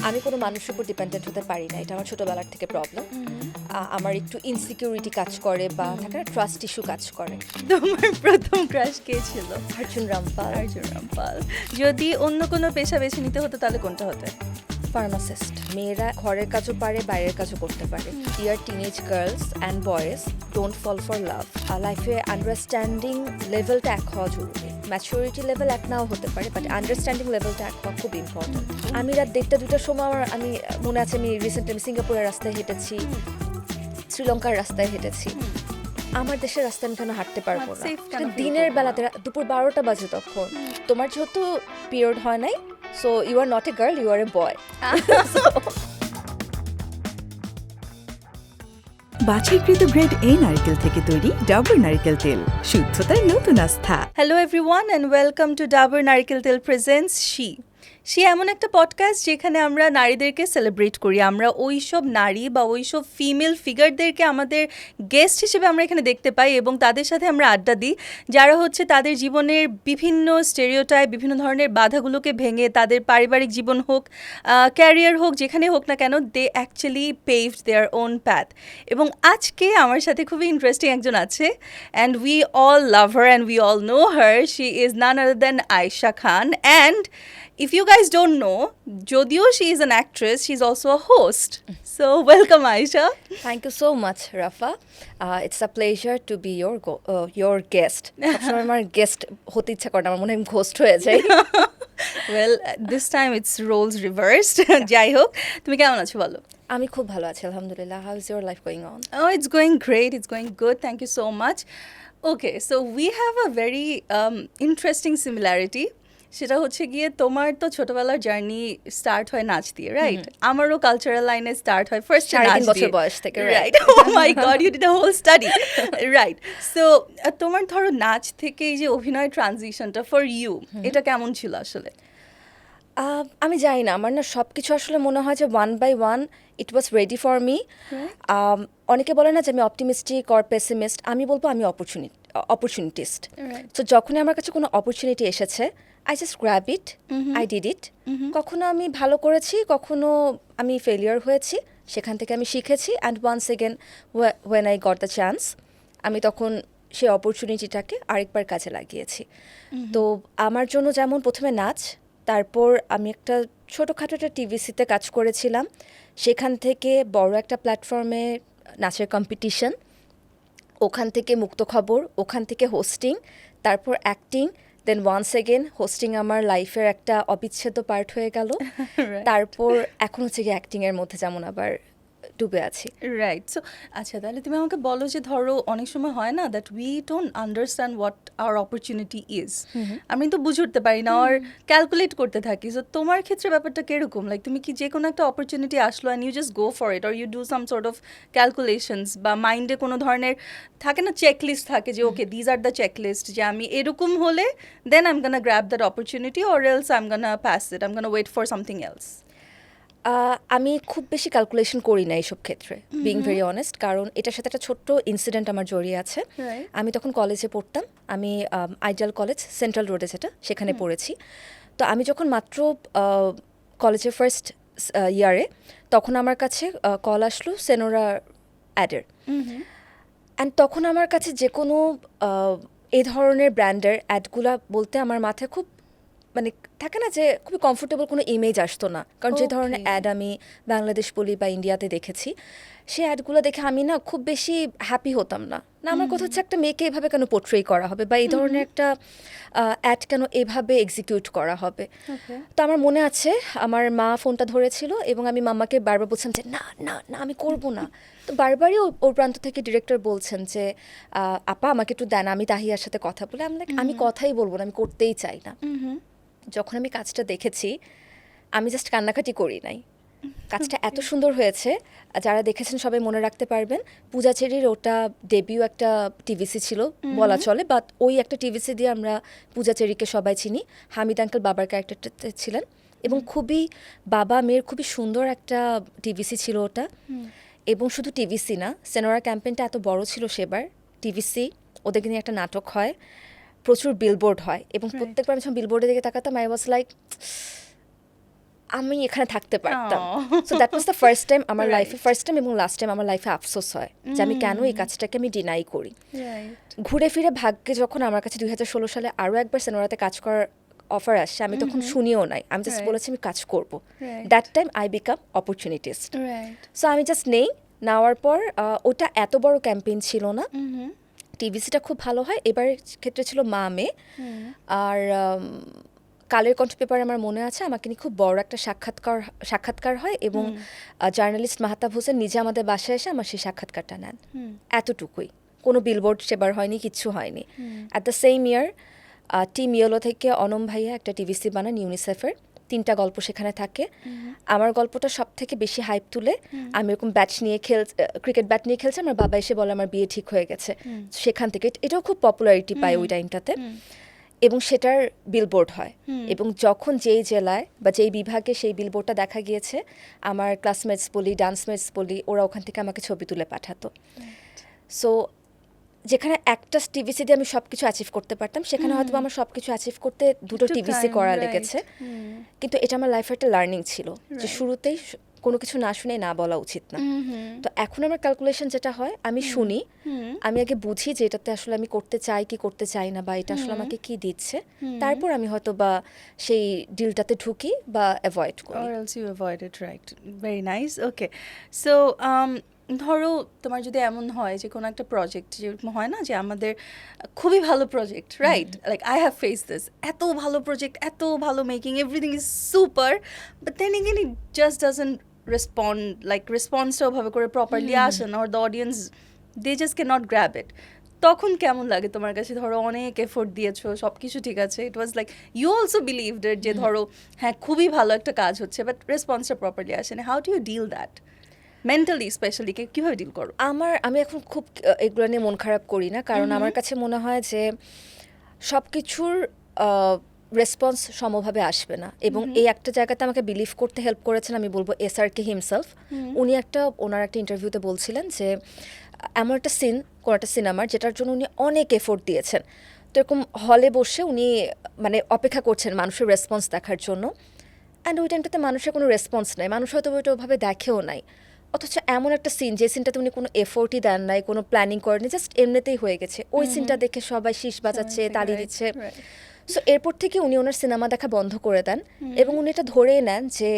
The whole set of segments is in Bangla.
আমি কোনো মানুষের উপর ডিপেন্ডেন্ট হতে পারি না, এটা আমার ছোটোবেলার থেকে প্রবলেম। আমার একটু ইনসিকিউরিটি কাজ করে বা থাকে না ট্রাস্ট ইস্যু কাজ করে। তোমার প্রথম ক্রাশ কে ছিল? অর্জুন রামপাল। অর্জুন রামপাল। যদি অন্য কোনো পেশা বেছে নিতে হতো তাহলে কোনটা হতো? ফার্মাসিস্ট। মেয়েরা ঘরের কাজও পারে, বাইরের কাজও করতে পারে। Year teenage girls and boys don't fall for love. লাইফে আন্ডারস্ট্যান্ডিং লেভেলটা এক হওয়া জরুরি। ম্যাচুরিটি লেভেল এক নাও হতে পারে, বাট আন্ডারস্ট্যান্ডিং লেভেলটা এক হওয়া খুব ইম্পর্টেন্ট। আমি রাত 1টা-2টার সময় আমি মনে আছে, আমি রিসেন্টলি আমি সিঙ্গাপুরের রাস্তায় হেঁটেছি, শ্রীলঙ্কার রাস্তায় হেঁটেছি। আমার দেশের রাস্তায় আমি কেন হাঁটতে পারবো না? দিনের বেলাতে দুপুর 12টা বাজে তখন। তোমার যেহেতু পিরিয়ড হয় নাই, so you are not a girl, you are a boy. বাছাইকৃত গ্রেড এ নারকেল থেকে তৈরি ডাবর নারকেল তেল, শুদ্ধতার নতুন আস্থা। Hello everyone and welcome to Dabur নারকেল তেল প্রেজেন্টস শি এমন একটা পডকাস্ট যেখানে আমরা নারীদেরকে সেলিব্রেট করি। আমরা ওইসব নারী বা ওইসব ফিমেল ফিগারদেরকে আমাদের গেস্ট হিসেবে আমরা এখানে দেখতে পাই এবং তাদের সাথে আমরা আড্ডা দিই, যারা হচ্ছে তাদের জীবনের বিভিন্ন স্টেরিওটাইপ, বিভিন্ন ধরনের বাধাগুলোকে ভেঙে তাদের পারিবারিক জীবন হোক, ক্যারিয়ার হোক, যেখানে হোক না কেন, they actually paved their own path. এবং আজকে আমার সাথে খুবই ইন্টারেস্টিং একজন আছে, and we all love her and we all know her. She is none other than Aisha Khan, and if you guys don't know, jodio she is an actress, she's also a host. So welcome Aisha. Thank you so much, Rafa. It's a pleasure to be your guest. সবসময় আমার গেস্ট হতে ইচ্ছা করে না, আমার মনে হয় ঘোস্ট হয়ে যায়। Well, this time it's roles reversed. যাই হোক, তুমি কেমন আছো বলো? আমি খুব ভালো আছি আলহামদুলিল্লাহ। How is your life going on? Oh, it's going great, it's going good, thank you so much. Okay, so we have a very interesting similarity. সেটা হচ্ছে গিয়ে তোমার তো ছোটবেলার জার্নি স্টার্ট হয় নাচ দিয়ে, রাইট? আমারও কালচারাল লাইনে স্টার্ট হয় ফার্স্ট 3 বছর বয়স থেকে, right? Oh my god, you did a whole study. Right. So তোমার ধরো নাচ থেকে এই যে অভিনয় ট্রানজিশনটা ফর ইউ, এটা কেমন ছিল আসলে? আমি জানি না, আমার না সব কিছু আসলে মনে হয় যে one by one it was ready for me. অনেকে বলে না যে আমি অপটিমিস্টিক অর পেসিমিস্ট, আমি বলবো আমি অপরচুনিটিস্ট। তো যখনই আমার কাছে কোনো অপরচুনিটি এসেছে, I just grab it, I did it. কখনো আমি ভালো করেছি, কখনো আমি ফেলিয়ার হয়েছি, সেখান থেকে আমি শিখেছি, and once again when I got the chance, আমি তখন সেই অপরচুনিটিটাকে আরেকবার কাজে লাগিয়েছি। তো আমার জন্য যেমন প্রথমে নাচ, তারপর আমি একটা ছোটোখাটো একটা টিভিসিতে কাজ করেছিলাম, সেখান থেকে বড় একটা প্ল্যাটফর্মে নাচের কম্পিটিশন, ওখান থেকে মুক্ত খবর, ওখান থেকে হোস্টিং, তারপর অ্যাক্টিং, দেন ওয়ান্স এগেন হোস্টিং আমার লাইফের একটা অবিচ্ছেদ্য পার্ট হয়ে গেল। তারপর এখন হচ্ছে কি অ্যাক্টিংয়ের মধ্যে যেমন আবার ডুবে আছি। রাইট। সো আচ্ছা, তাহলে তুমি আমাকে বলো যে ধরো অনেক সময় হয় না that we don't understand what hour opportunity is, আমি তো বুঝে উঠতে পারি না আর ক্যালকুলেট করতে থাকি। সো তোমার ক্ষেত্রে ব্যাপারটা কিরকম? লাইক তুমি কি যে কোনো একটা অপরচুনিটি আসলো and you just go for it, or you do some sort of calculations, বা মাইন্ডে কোনো ধরনের থাকে না চেকলিস্ট থাকে যে okay these are the checklist, যে আমি এরকম হলে then I am gonna grab that opportunity, or else I am gonna pass it, I am gonna wait for something else? আমি খুব বেশি ক্যালকুলেশন করি না এইসব ক্ষেত্রে, বিং ভেরি অনেস্ট, কারণ এটার সাথে একটা ছোট্ট ইনসিডেন্ট আমার জড়িয়ে আছে। আমি তখন কলেজে পড়তাম, আমি আইডিয়াল কলেজ সেন্ট্রাল রোডে যেটা, সেখানে পড়েছি। তো আমি যখন মাত্র কলেজের ফার্স্ট ইয়ারে, তখন আমার কাছে কল আসলো সেনোরা অ্যাডের, অ্যান্ড তখন আমার কাছে যে কোনো এই ধরনের ব্র্যান্ডের অ্যাডগুলা বলতে আমার মাথায় খুব মানে থাকে না যে খুবই কমফোর্টেবল কোনো ইমেজ আসতো না, কারণ যে ধরনের অ্যাড আমি বাংলাদেশ বলি বা ইন্ডিয়াতে দেখেছি, সেই অ্যাডগুলো দেখে আমি না খুব বেশি হ্যাপি হতাম না। আমার কথা হচ্ছে একটা মেয়েকে এভাবে কেন পোর্ট্রে করা হবে, বা এই ধরনের একটা অ্যাড কেন এভাবে এক্সিকিউট করা হবে। তো আমার মনে আছে আমার মা ফোনটা ধরেছিল এবং আমি মাম্মাকে বারবার বলছিলাম যে না না না আমি করবো না। তো বারবারই ওর প্রান্ত থেকে ডিরেক্টর বলছেন যে আপা আমাকে একটু দেন, আমি তাহিয়ার সাথে কথা বলে। আমি কথাই বলবো না, আমি করতেই চাই না। যখন আমি কাজটা দেখেছি, আমি জাস্ট কান্নাকাটি করি নাই, কাজটা এত সুন্দর হয়েছে। যারা দেখেছেন সবাই মনে রাখতে পারবেন, পূজাচেরির ওটা ডেবিউ একটা টিভিসি ছিল বলা চলে, বাট ওই একটা টিভিসি দিয়ে আমরা পূজাচেরিকে সবাই চিনি। হামিদ আঙ্কেল বাবার ক্যারেক্টারটা ছিলেন, এবং খুবই বাবা মেয়ের খুবই সুন্দর একটা টিভিসি ছিল ওটা। এবং শুধু টিভিসি না, সেনোরা ক্যাম্পেইনটা এত বড় ছিল সেবার। টিভিসি, ওদেরকে নিয়ে একটা নাটক হয়, প্রচুর বিলবোর্ড হয়, এবং প্রত্যেকবার আমি যখন বিলবোর্ডের দিকে তাকাতাম আই ওয়াজ লাইক আমি এখানে থাকতে পারতাম। Aw. So that was the first time আমার Right. লাইফে, ফার্স্ট টাইম এবং লাস্ট টাইম আমার লাইফে আফসোস হয় যে আমি কেন এই কাজটাকে আমি ডিনাই করি। Right. ঘুরে ফিরে ভাগ্যে যখন আমার কাছে 2016 সালে আরও একবার সেনোরাতে কাজ করার অফার আসছে, আমি তখন শুনিও নাই, আমি জাস্ট Right. বলেছি আমি কাজ করব। Right. That time I become opportunist. Right. So আমি জাস্ট নেওয়ার পর ওটা এত বড় ক্যাম্পেইন ছিল না, Mm-hmm. টিভিসিটা খুব ভালো হয়। এবার ক্ষেত্রে ছিল মা মেয়ে। আর কালের কণ্ঠ পেপার আমার মনে আছে আমাকে নিয়ে খুব বড় একটা সাক্ষাৎকার হয় এবং জার্নালিস্ট মাহতাব হোসেন নিজে আমাদের বাসায় এসে আমার সেই সাক্ষাৎকারটা নেন। এতটুকুই, কোনো বিলবোর্ড সেবার হয়নি, কিচ্ছু হয়নি। At the same year team yellow থেকে অনম ভাইয়া একটা টিভিসি বানান ইউনিসেফের, 3টা গল্প সেখানে থাকে। আমার গল্পটা সব থেকে বেশি হাইপ তুলে। আমি এরকম ক্রিকেট ব্যাট নিয়ে খেলছি, আমার বাবা এসে বলে আমার বিয়ে ঠিক হয়ে গেছে। সেখান থেকে এটাও খুব পপুলারিটি পায় ওই টাইমটাতে এবং সেটার বিলবোর্ড হয়। এবং যখন যেই জেলায় বা যেই বিভাগে সেই বিলবোর্ডটা দেখা গিয়েছে, আমার ক্লাসমেটস বলি, ডান্সমেটস বলি, ওরা ওখান থেকে আমাকে ছবি তুলে পাঠাতো। সো যেখানে একটা টিভিসি দিয়ে আমি সব কিছু অ্যাচিভ করতে পারতাম, সেখানে হয়তো আমার সব কিছু অ্যাচিভ করতে দুটো একটু টিভিসি time, করা right. লেগেছে। কিন্তু এটা আমার লাইফের একটা লার্নিং ছিল যে শুরুতেই কোনো কিছু না শুনে না বলা উচিত না। তো এখন আমার ক্যালকুলেশন যেটা হয়, আমি শুনি, আমি আগে বুঝি যে এটাতে আসলে আমি করতে চাই কি করতে চাই না, বা এটা আসলে আমাকে কি দিচ্ছে, তারপর আমি হয়তো বা সেই ডিলটাতে ঢুকি বা অ্যাভয়েড করি। Or else you avoid it, right? Very nice. Okay. So, ধরো তোমার যদি এমন হয় যে কোনো একটা প্রজেক্ট, যেরকম হয় না যে আমাদের খুবই ভালো project, right? Like I have face this, এত ভালো প্রজেক্ট, এত ভালো making, everything is super, but then again it just doesn't respond, like রেসপন্সটা ওভাবে করে প্রপারলি আসে না, আর the audience they just can not grab it. তখন কেমন লাগে তোমার কাছে? ধরো অনেক এফোর্ট দিয়েছো, সব কিছু ঠিক আছে, it was like you also believed it যে ধরো হ্যাঁ খুবই ভালো একটা কাজ হচ্ছে, বাট রেসপন্সটা প্রপারলি আসে না। How do you deal that mentally, specially কিভাবে ডিল করো? আমি এখন খুব এগুলো নিয়ে মন খারাপ করি না, কারণ আমার কাছে মনে হয় যে সব কিছুর রেসপন্স সমভাবে আসবে না। এবং এই একটা জায়গাতে আমাকে বিলিভ করতে হেল্প করেছেন, আমি বলবো এসআরকে হিমসেলফ। উনি ওনার একটা ইন্টারভিউতে বলছিলেন যে এমন একটা কোন একটা সিনেমার যেটার জন্য উনি অনেক এফোর্ট দিয়েছেন, তো এরকম হলে বসে উনি মানে অপেক্ষা করছেন মানুষের রেসপন্স দেখার জন্য। অ্যান্ড ওই টাইমটাতে মানুষের কোনো রেসপন্স নাই, মানুষ হয়তো ওইটা ওভাবে দেখেও নাই। অথচ এমন একটা সিন, যে সিনটাতে উনি কোনো এফোর্টই দেন নাই, কোনো প্ল্যানিং করেনি, জাস্ট এমনিতেই হয়ে গেছে, ওই সিনটা দেখে সবাই শীষ বাজাচ্ছে, তালি দিচ্ছে। সো এরপর থেকে উনি ওনার সিনেমা দেখা বন্ধ করে দেন এবং উনি এটা ধরেই নেন যে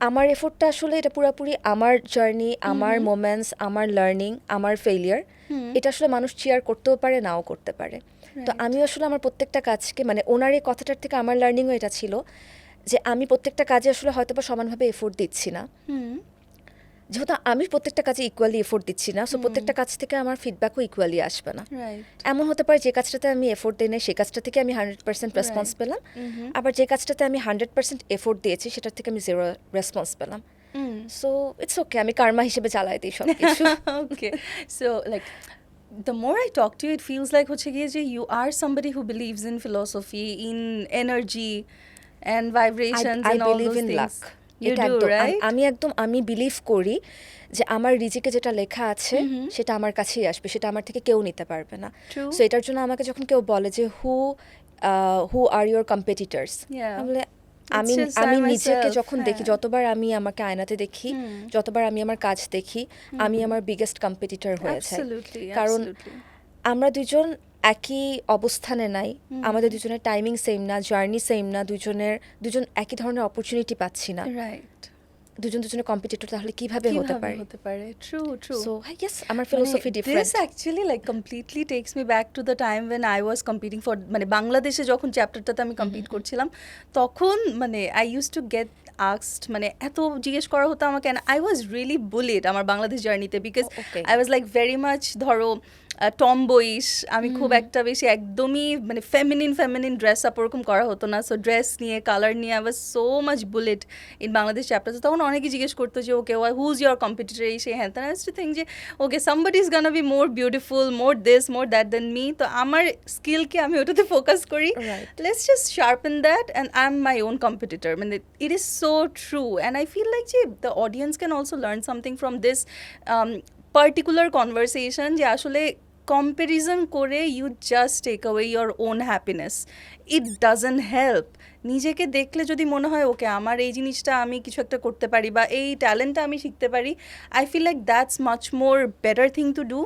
আমার এফোর্টটা আসলে এটা পুরোপুরি আমার জার্নি, আমার মোমেন্টস, আমার লার্নিং, আমার ফেইলিয়ার, এটা আসলে মানুষ চেয়ার করতেও পারে, নাও করতে পারে। তো আমি আসলে আমার প্রত্যেকটা কাজকে, মানে ওনার এই কথাটার থেকে আমার লার্নিংও এটা ছিল যে আমি প্রত্যেকটা কাজে আসলে হয়তো বা সমানভাবে এফোর্ট দিচ্ছি না, যেহেতু আমি প্রত্যেকটা কাজে ইকুয়ালি এফোর্ট দিচ্ছি না, সো প্রত্যেকটা কাজ থেকে আমার ফিডব্যাকও ইকুয়ালি আসবে না। এমন হতে পারে যে কাজটাতে আমি এফোর্ট দিই না, সেই কাজটা থেকে আমি 100% রেসপন্স পেলাম, আবার যে কাজটাতে আমি 100% এফোর্ট দিয়েছি সেটার থেকে আমি 0 রেসপন্স পেলাম। সো ইটস ওকে, আমি কার্মা হিসেবে চালাই দিই সব কিছু। Okay, so like the more I talk to you, it feels like হচ্ছে গিয়ে যে you are somebody who believes in philosophy, in energy and vibrations I and all believe those in things. luck. You এটা do, একদম right? আমি বিলিভ করি যে আমার রিজিকে যেটা লেখা আছে সেটা আমার কাছেই আসবে, সেটা আমার থেকে কেউ নিতে পারবে না। True. সো এটার জন্য আমাকে যখন কেউ বলে যে হু আর ইউর কম্পিটিটরস, বলে আমি just আমি I নিজেকে myself, যখন দেখি, হ্যাঁ। যতবার আমি আমাকে আয়নাতে দেখি, যতবার আমি আমার কাজ দেখি, আমি আমার বিগেস্ট কম্পিটিটর হয়ে যাই। Absolutely, কারণ absolutely. আমরা দুজন একই অবস্থানে নাই, আমাদের দুজনের টাইমিং সেম না, জার্নি সেম না, দুজন একই ধরনের অপরচুনিটি পাচ্ছি না, Right. দুজনের কম্পিটিটর তাহলে কিভাবে হতে পারে? True. সো ইয়েস, আমার philosophy different. This actually like completely takes me back to the time when I was competing for, মানে বাংলাদেশে যখন চ্যাপ্টারটাতে আমি কম্পিট করছিলাম, তখন মানে I used to get asked, মানে এত জিজ্ঞেস করা হতো আমাকে, and I was really bullied আমার বাংলাদেশ জার্নিতে, because Okay. I was like very much ধরো টমবয়িশ, আমি খুব একটা বেশি একদমই মানে ফেমিনিন ড্রেস আপ ওরকম করা হতো না, সো ড্রেস নিয়ে, কালার নিয়ে I was so much bullied in Bangladesh chapter. তখন অনেকে জিজ্ঞেস করতো যে ওকে হু ইজ ইয়োর কম্পিটিটর, এই সেই হ্যাঁ। I used to think যে ওকে somebody is gonna be more beautiful, more this, more that than me, তো আমার স্কিলকে আমি ওটাতে ফোকাস করি, Right. let's just sharpen that and I'm my own competitor. মানে it is so true, and I feel like যে the audience can also learn something from this particular conversation, যে আসলে কম্প্যারিজন করে you just take away your own happiness, it doesn't help. নিজেকে দেখলে যদি মনে হয় ওকে আমার এই জিনিসটা আমি কিছু একটা করতে পারি বা এই ট্যালেন্টটা আমি শিখতে পারি, I feel like that's much more better thing to do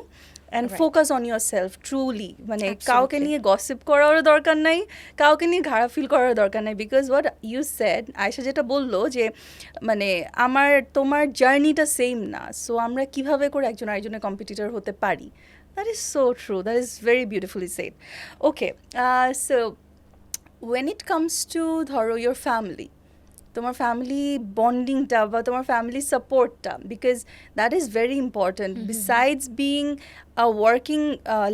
and focus on yourself truly. মানে কাউকে নিয়ে গসিপ করারও দরকার নাই, কাউকে নিয়ে খারাপ ফিল করার দরকার নাই, because what you said, Aisha যেটা বললো যে মানে তোমার জার্নিটা সেম না, সো আমরা কিভাবে করে একজন আরেকজনের কম্পিটিটর হতে পারি। That is so true. That is very beautifully said. Okay, so when it comes to ধরো your family, তোমার ফ্যামিলি বন্ডিংটা বা তোমার ফ্যামিলি সাপোর্টটা, because that is very important. Besides being a working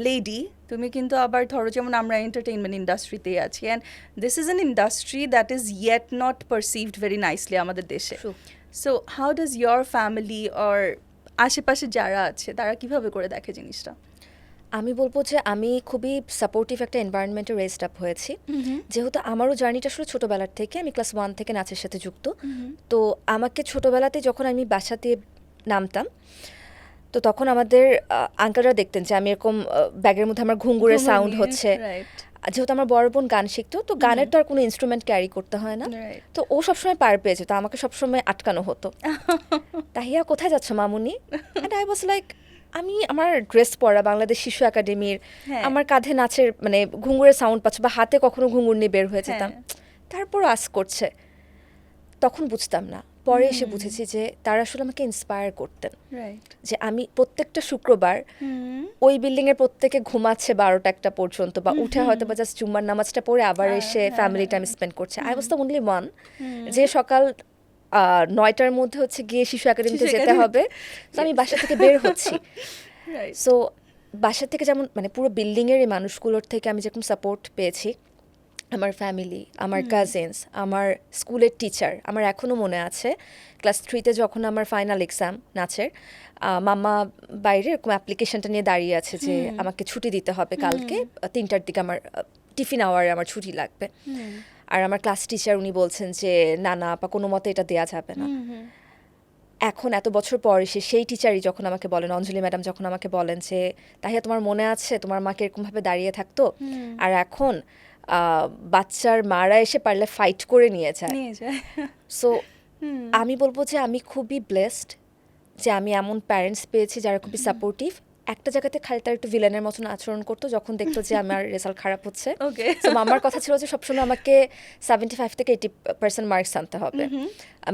lady, তুমি কিন্তু আবার ধরো যেমন আমরা এন্টারটেইনমেন্ট ইন্ডাস্ট্রিতে আছি, and this is an industry that is yet not perceived very nicely আমাদের দেশে। So how does your family or আশেপাশে যারা আছে তারা কিভাবে করে দেখে জিনিসটা? আমি বলবো যে আমি খুবই সাপোর্টিভ একটা এনভায়রনমেন্টে রেজড আপ হয়েছি, যেহেতু আমারও জার্নিটা আসলে ছোটোবেলার থেকে, আমি ক্লাস 1 থেকে নাচের সাথে যুক্ত। তো আমাকে ছোটোবেলাতে যখন আমি বাসাতে নামতাম, তো তখন আমাদের আঙ্কেলরা দেখতেন যে আমি এরকম ব্যাগের মধ্যে আমার ঘুঙ্গুরের সাউন্ড হচ্ছে, যেহেতু আমার বড় বোন গান শিখতো, তো গানের তো আর কোনো ইনস্ট্রুমেন্ট ক্যারি করতে হয় না, তো ও সবসময় পার পেয়েছে, তো আমাকে সবসময় আটকানো হতো, তাহিয়া কোথায় যাচ্ছ মামুনি? অ্যান্ড আই ওয়াজ লাইক, আমি আমার ড্রেস পরা বাংলাদেশ শিশু একাডেমির, আমার কাঁধে নাচের মানে ঘুঙ্গুরের সাউন্ড পাচ্ছে, বা হাতে কখনো ঘুঙ্গুর নিয়ে বের হয়ে যেতাম, তারপর আস করছে, তখন বুঝতাম না। পরে এসে বুঝেছি যে তারা আসলে আমাকে ইন্সপায়ার করতেন, যে আমি প্রত্যেকটা শুক্রবার ওই বিল্ডিংয়ের প্রত্যেকে ঘুমাচ্ছে 12টা-1টা পর্যন্ত, বা উঠে হয়তো বা জাস্ট জুম্মার নামাজটা পড়ে আবার এসে ফ্যামিলি টাইম স্পেন্ড করছে। I was the only one যে সকাল 9টার মধ্যে হচ্ছে গিয়ে শিশু একাডেমিতে যেতে হবে, তো আমি বাসা থেকে বের হচ্ছি। সো বাসা থেকে যেমন মানে পুরো বিল্ডিংয়ের এই মানুষগুলোর থেকে আমি যেরকম সাপোর্ট পেয়েছি, আমার ফ্যামিলি, আমার কাজিনস, আমার স্কুলের টিচার, আমার এখনও মনে আছে ক্লাস 3তে যখন আমার ফাইনাল এক্সাম নাচের, মাম্মা বাইরে এরকম অ্যাপ্লিকেশনটা নিয়ে দাঁড়িয়ে আছে যে আমাকে ছুটি দিতে হবে কালকে 3টার দিকে, আমার টিফিন আওয়ারে আমার ছুটি লাগবে, আর আমার ক্লাস টিচার উনি বলছেন যে না না আপা, কোনো মতে এটা দেওয়া যাবে না। এখন এত বছর পর এসে সেই টিচারই যখন আমাকে বলেন, অঞ্জলি ম্যাডাম যখন আমাকে বলেন যে তাহিয়া তোমার মনে আছে তোমার মাকে এরকমভাবে দাঁড়িয়ে থাকতো, আর এখন বাচ্চার মারা এসে পারলে ফাইট করে নিয়ে যায়। সো আমি বলবো যে আমি খুবই ব্লেসড যে আমি এমন প্যারেন্টস পেয়েছি যারা খুবই সাপোর্টিভ। একটা জায়গাতে খালি তার একটু ভিলেনের মতন আচরণ করতো যখন দেখতো যে আমার রেজাল্ট খারাপ হচ্ছে। তো মামার কথা ছিল যে সবসময় আমাকে 75 থেকে 80% মার্কস আনতে হবে,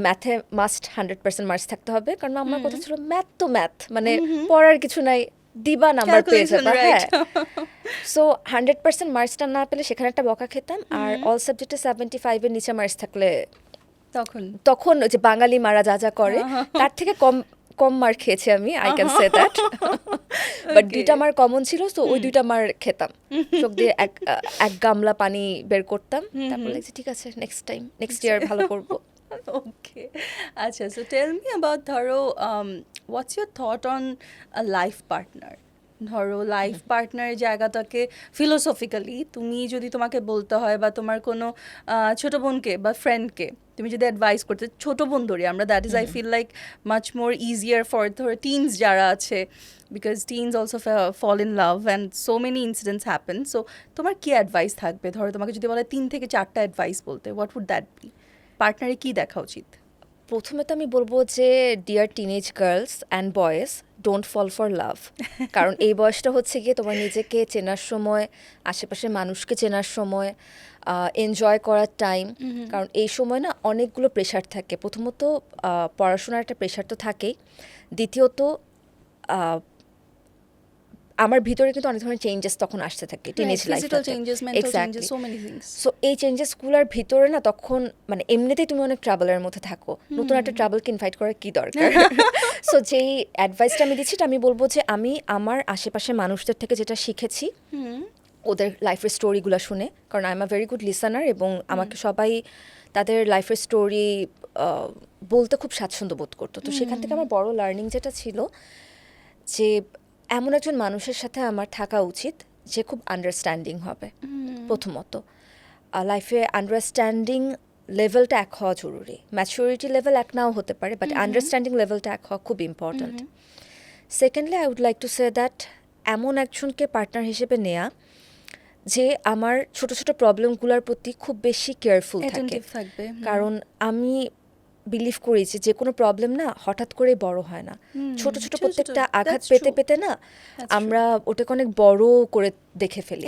ম্যাথে মাস্ট 100% মার্কস থাকতে হবে, কারণ আমার কথা ছিল ম্যাথ তো ম্যাথ, মানে পড়ার কিছু নাই, দিবা নাম্বার পেয়ে যাবা। হ্যাঁ, সো 100% মার্কসটা না পেলে সেখানে একটা বকা খেতাম, আর অল সাবজেক্টে 75-এর নিচে মার্কস থাকলে তখন ওই যে বাঙালি মারা যা যা করে তার থেকে কম মার্ক খেয়েছি আমি, I can say that. But 2টা মার্ক কমন ছিল, তো ওই 2টা মার্ক খেতাম, চোখ দিয়ে এক গামলা পানি বের করতাম, তারপর লাগছে ঠিক আছে নেক্সট ইয়ার ভালো করব। ওকে, আচ্ছা, সো টেল মি অ্যাবাউট ধরো what's your thought on a life partner. ধরো লাইফ পার্টনারের জায়গাটাকে ফিলোসফিক্যালি তুমি যদি তোমাকে বলতে হয়, বা তোমার কোনো ছোটো বোনকে বা ফ্রেন্ডকে তুমি যদি অ্যাডভাইস করতে, ছোটো বোন ধরি আমরা, that is I feel like much more easier for ধরো টিনস যারা আছে, because teens also fall in love and so many incidents happen. So তোমার কী অ্যাডভাইস থাকবে? ধরো তোমাকে যদি বলে 3 থেকে 4টা অ্যাডভাইস বলতে, হোয়াট উড দ্যাট বি? পার্টনারে কী দেখা উচিত? প্রথমে তো আমি বলবো যে dear teenage girls and boys, don't fall for love. কারণ এই বয়সটা হচ্ছে গিয়ে তোমার নিজেকে চেনার সময়, আশেপাশের মানুষকে চেনার সময়, এনজয় করার টাইম। কারণ এই সময় না অনেকগুলো প্রেশার থাকে। প্রথমত পড়াশোনার একটা প্রেশার তো থাকেই, দ্বিতীয়ত আমার ভিতরে কিন্তু অনেক ধরনের চেঞ্জেস তখন আসতে থাকে টিনেজ লাইফে। সো এই চেঞ্জেসগুলোর ভিতরে না তখন মানে এমনিতেই তুমি অনেক ট্রাভেলের মধ্যে থাকো, নতুন একটা ট্রাভেলকে ইনভাইট করার কি দরকার? সো যেই অ্যাডভাইসটা আমি দিচ্ছি, আমি বলবো যে আমি আমার আশেপাশের মানুষদের থেকে যেটা শিখেছি, ওদের লাইফের স্টোরিগুলো শুনে, কারণ I am a very good listener, এবং আমাকে সবাই তাদের লাইফের স্টোরি বলতে খুব স্বাচ্ছন্দ্য বোধ করতো। তো সেখান থেকে আমার বড় লার্নিং যেটা ছিল যে এমন একজন মানুষের সাথে আমার থাকা উচিত যে খুব আন্ডারস্ট্যান্ডিং হবে। প্রথমত লাইফে আন্ডারস্ট্যান্ডিং লেভেলটা এক হওয়া জরুরি। ম্যাচুরিটি লেভেল এক নাও হতে পারে, বাট আন্ডারস্ট্যান্ডিং লেভেলটা এক হওয়া খুব important. Secondly I would like to say that এমন একজনকে পার্টনার হিসেবে নেয়া যে আমার ছোট ছোট প্রবলেমগুলোর প্রতি খুব বেশি কেয়ারফুল থাকে, কারণ আমি বিলিভ করি যে কোনো প্রবলেম না হঠাৎ করে বড় হয় না, ছোট ছোট প্রত্যেকটা আঘাত পেতে পেতে না আমরা ওটাকে অনেক বড় করে দেখে ফেলি,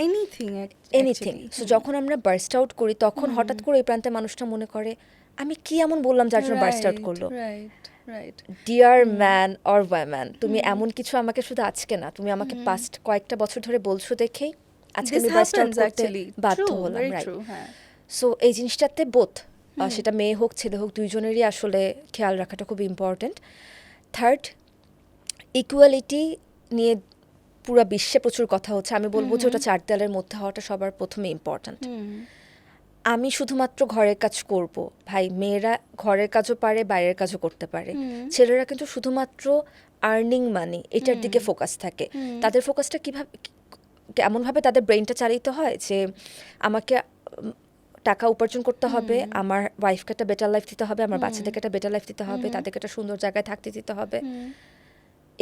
এনিথিং। সো যখন আমরা বার্স্ট আউট করি তখন হঠাৎ করে এই প্রান্তে মানুষটা মনে করে আমি কি এমন বললাম যার জন্য বার্স্ট আউট করলো। ডিয়ার ম্যান অর ওয়াম্যান, তুমি এমন কিছু আমাকে শুধু আজকে না, তুমি আমাকে পাস্ট কয়েকটা বছর ধরে বলছো দেখেই আজকে আমি বার্স্ট আউট করতে বাধ্য হলাম, রাইট? সো এই জিনিসটাতে বোথ সেটা মেয়ে হোক ছেলে হোক দুইজনেরই আসলে খেয়াল রাখাটা খুব ইম্পর্ট্যান্ট। থার্ড, ইকুয়ালিটি নিয়ে পুরো বিশ্বে প্রচুর কথা হচ্ছে, আমি বলবো যে ওটা 4 দেয়ালের মধ্যে হওয়াটা সবার প্রথমে ইম্পর্ট্যান্ট। আমি শুধুমাত্র ঘরের কাজ করব, ভাই মেয়েরা ঘরের কাজও পারে বাইরের কাজও করতে পারে, ছেলেরা কিন্তু শুধুমাত্র আর্নিং মানি এটার দিকে ফোকাস থাকে। তাদের ফোকাসটা কীভাবে এমনভাবে তাদের ব্রেনটা চালিত হয় যে আমাকে টাকা উপার্জন করতে হবে, আমার ওয়াইফকে একটা বেটার লাইফ দিতে হবে, আমার বাচ্চাদেরকে একটা বেটার লাইফ দিতে হবে, তাদেরকে একটা সুন্দর জায়গায় থাকতে দিতে হবে।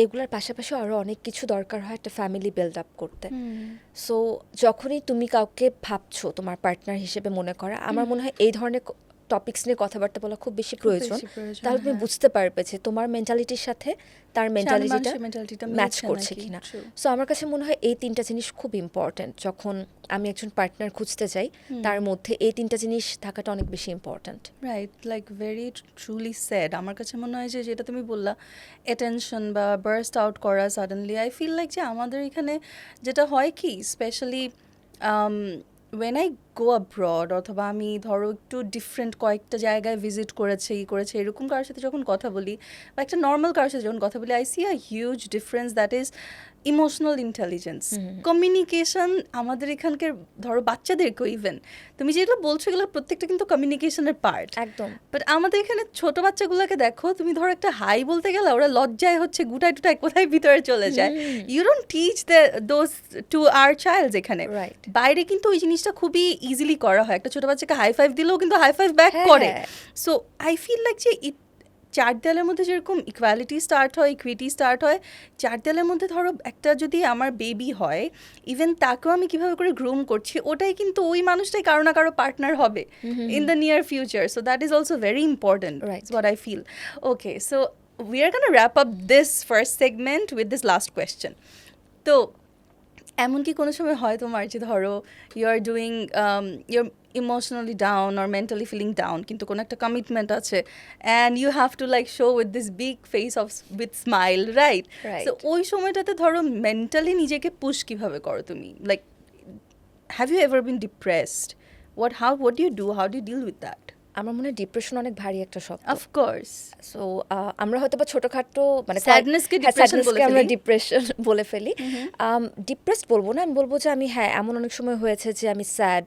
এগুলোর পাশাপাশি আরও অনেক কিছু দরকার হয় একটা ফ্যামিলি বিল্ড আপ করতে। সো যখনই তুমি কাউকে ভাবছো তোমার পার্টনার হিসেবে মনে করা, আমার মনে হয় এই ধরনের টপিকস নিয়ে কথাবার্তা বলা খুব বেশি প্রয়োজন। তাহলে তুমি বুঝতে পারবে যে তোমার মেন্টালিটির সাথে তার মেন্টালিটিটা ম্যাচ করছে কিনা। সো আমার কাছে মনে হয় এই 3টা জিনিস খুব ইম্পর্ট্যান্ট। যখন আমি একজন পার্টনার খুঁজতে যাই তার মধ্যে এই 3টা জিনিস থাকাটা অনেক বেশি important. Right, like very truly said. আমার কাছে মনে হয় যে যেটা তুমি বললা অ্যাটেনশন বা বার্স্ট আউট করা সাডেনলি, আই ফিল লাইক যে আমাদের এখানে যেটা হয় কি specially when I go abroad, অথবা আমি ধরো একটু ডিফারেন্ট কয়েকটা জায়গায় ভিজিট করেছে এরকম কারোর সাথে যখন কথা বলি বা একটা নর্মাল কারোর সাথে যখন কথা বলি, I C a huge difference, that is emotional intelligence, communication. আমাদের এখানকার ধরো বাচ্চাদেরকেও ইভেন তুমি যেগুলো বলছো এগুলো প্রত্যেকটা কিন্তু কমিউনিকেশনের পার্ট একদম। বাট আমাদের এখানে ছোট বাচ্চাগুলোকে দেখো, তুমি ধরো একটা হাই বলতে গেলে ওরা লজ্জায় হচ্ছে গুটায় টুটায় কোথায় ভিতরে চলে যায়। You don't teach those to our childs এখানে। বাইরে কিন্তু ওই জিনিসটা খুবই ইজিলি করা হয়, একটা ছোট বাচ্চাকে হাই ফাইভ দিলেও কিন্তু হাই ফাইভ ব্যাক করে। সো আই ফিল লাইক যে 4 দেয়ালের মধ্যে যেরকম ইকুয়ালিটি স্টার্ট হয়, ইকুইটি স্টার্ট হয়, 4 দেয়ালের মধ্যে ধরো একটা যদি আমার বেবি হয়, ইভেন তাকেও আমি কিভাবে করে গ্রুম করছি, ওটাই কিন্তু ওই মানুষটাই কারো না কারো পার্টনার হবে in the near future. So that is also very important, what I feel. Okay, so we are gonna wrap up this first segment with this last question. তো এমন কি কোনো সময় হয় তোমার যে ধরো you are doing your emotionally down or mentally feeling down, কিন্তু কোনো একটা কমিটমেন্ট আছে and you have to like show with this big face off with smile, right? তো ওই সময়টাতে ধরো মেন্টালি নিজেকে পুশ কিভাবে করো তুমি? Like have you ever been depressed? what do you do? How do you deal with that? আমার মনে হয় ডিপ্রেশন অনেক ভারী একটা শব্দ। অফকোর্স। সো আমরা হয়তো বা ছোটোখাটো মানে স্যাডনেসকে আমরা ডিপ্রেশন বলে ফেলি। ডিপ্রেসড বলবো না, আমি বলবো যে আমি এমন অনেক সময় হয়েছে যে আমি স্যাড,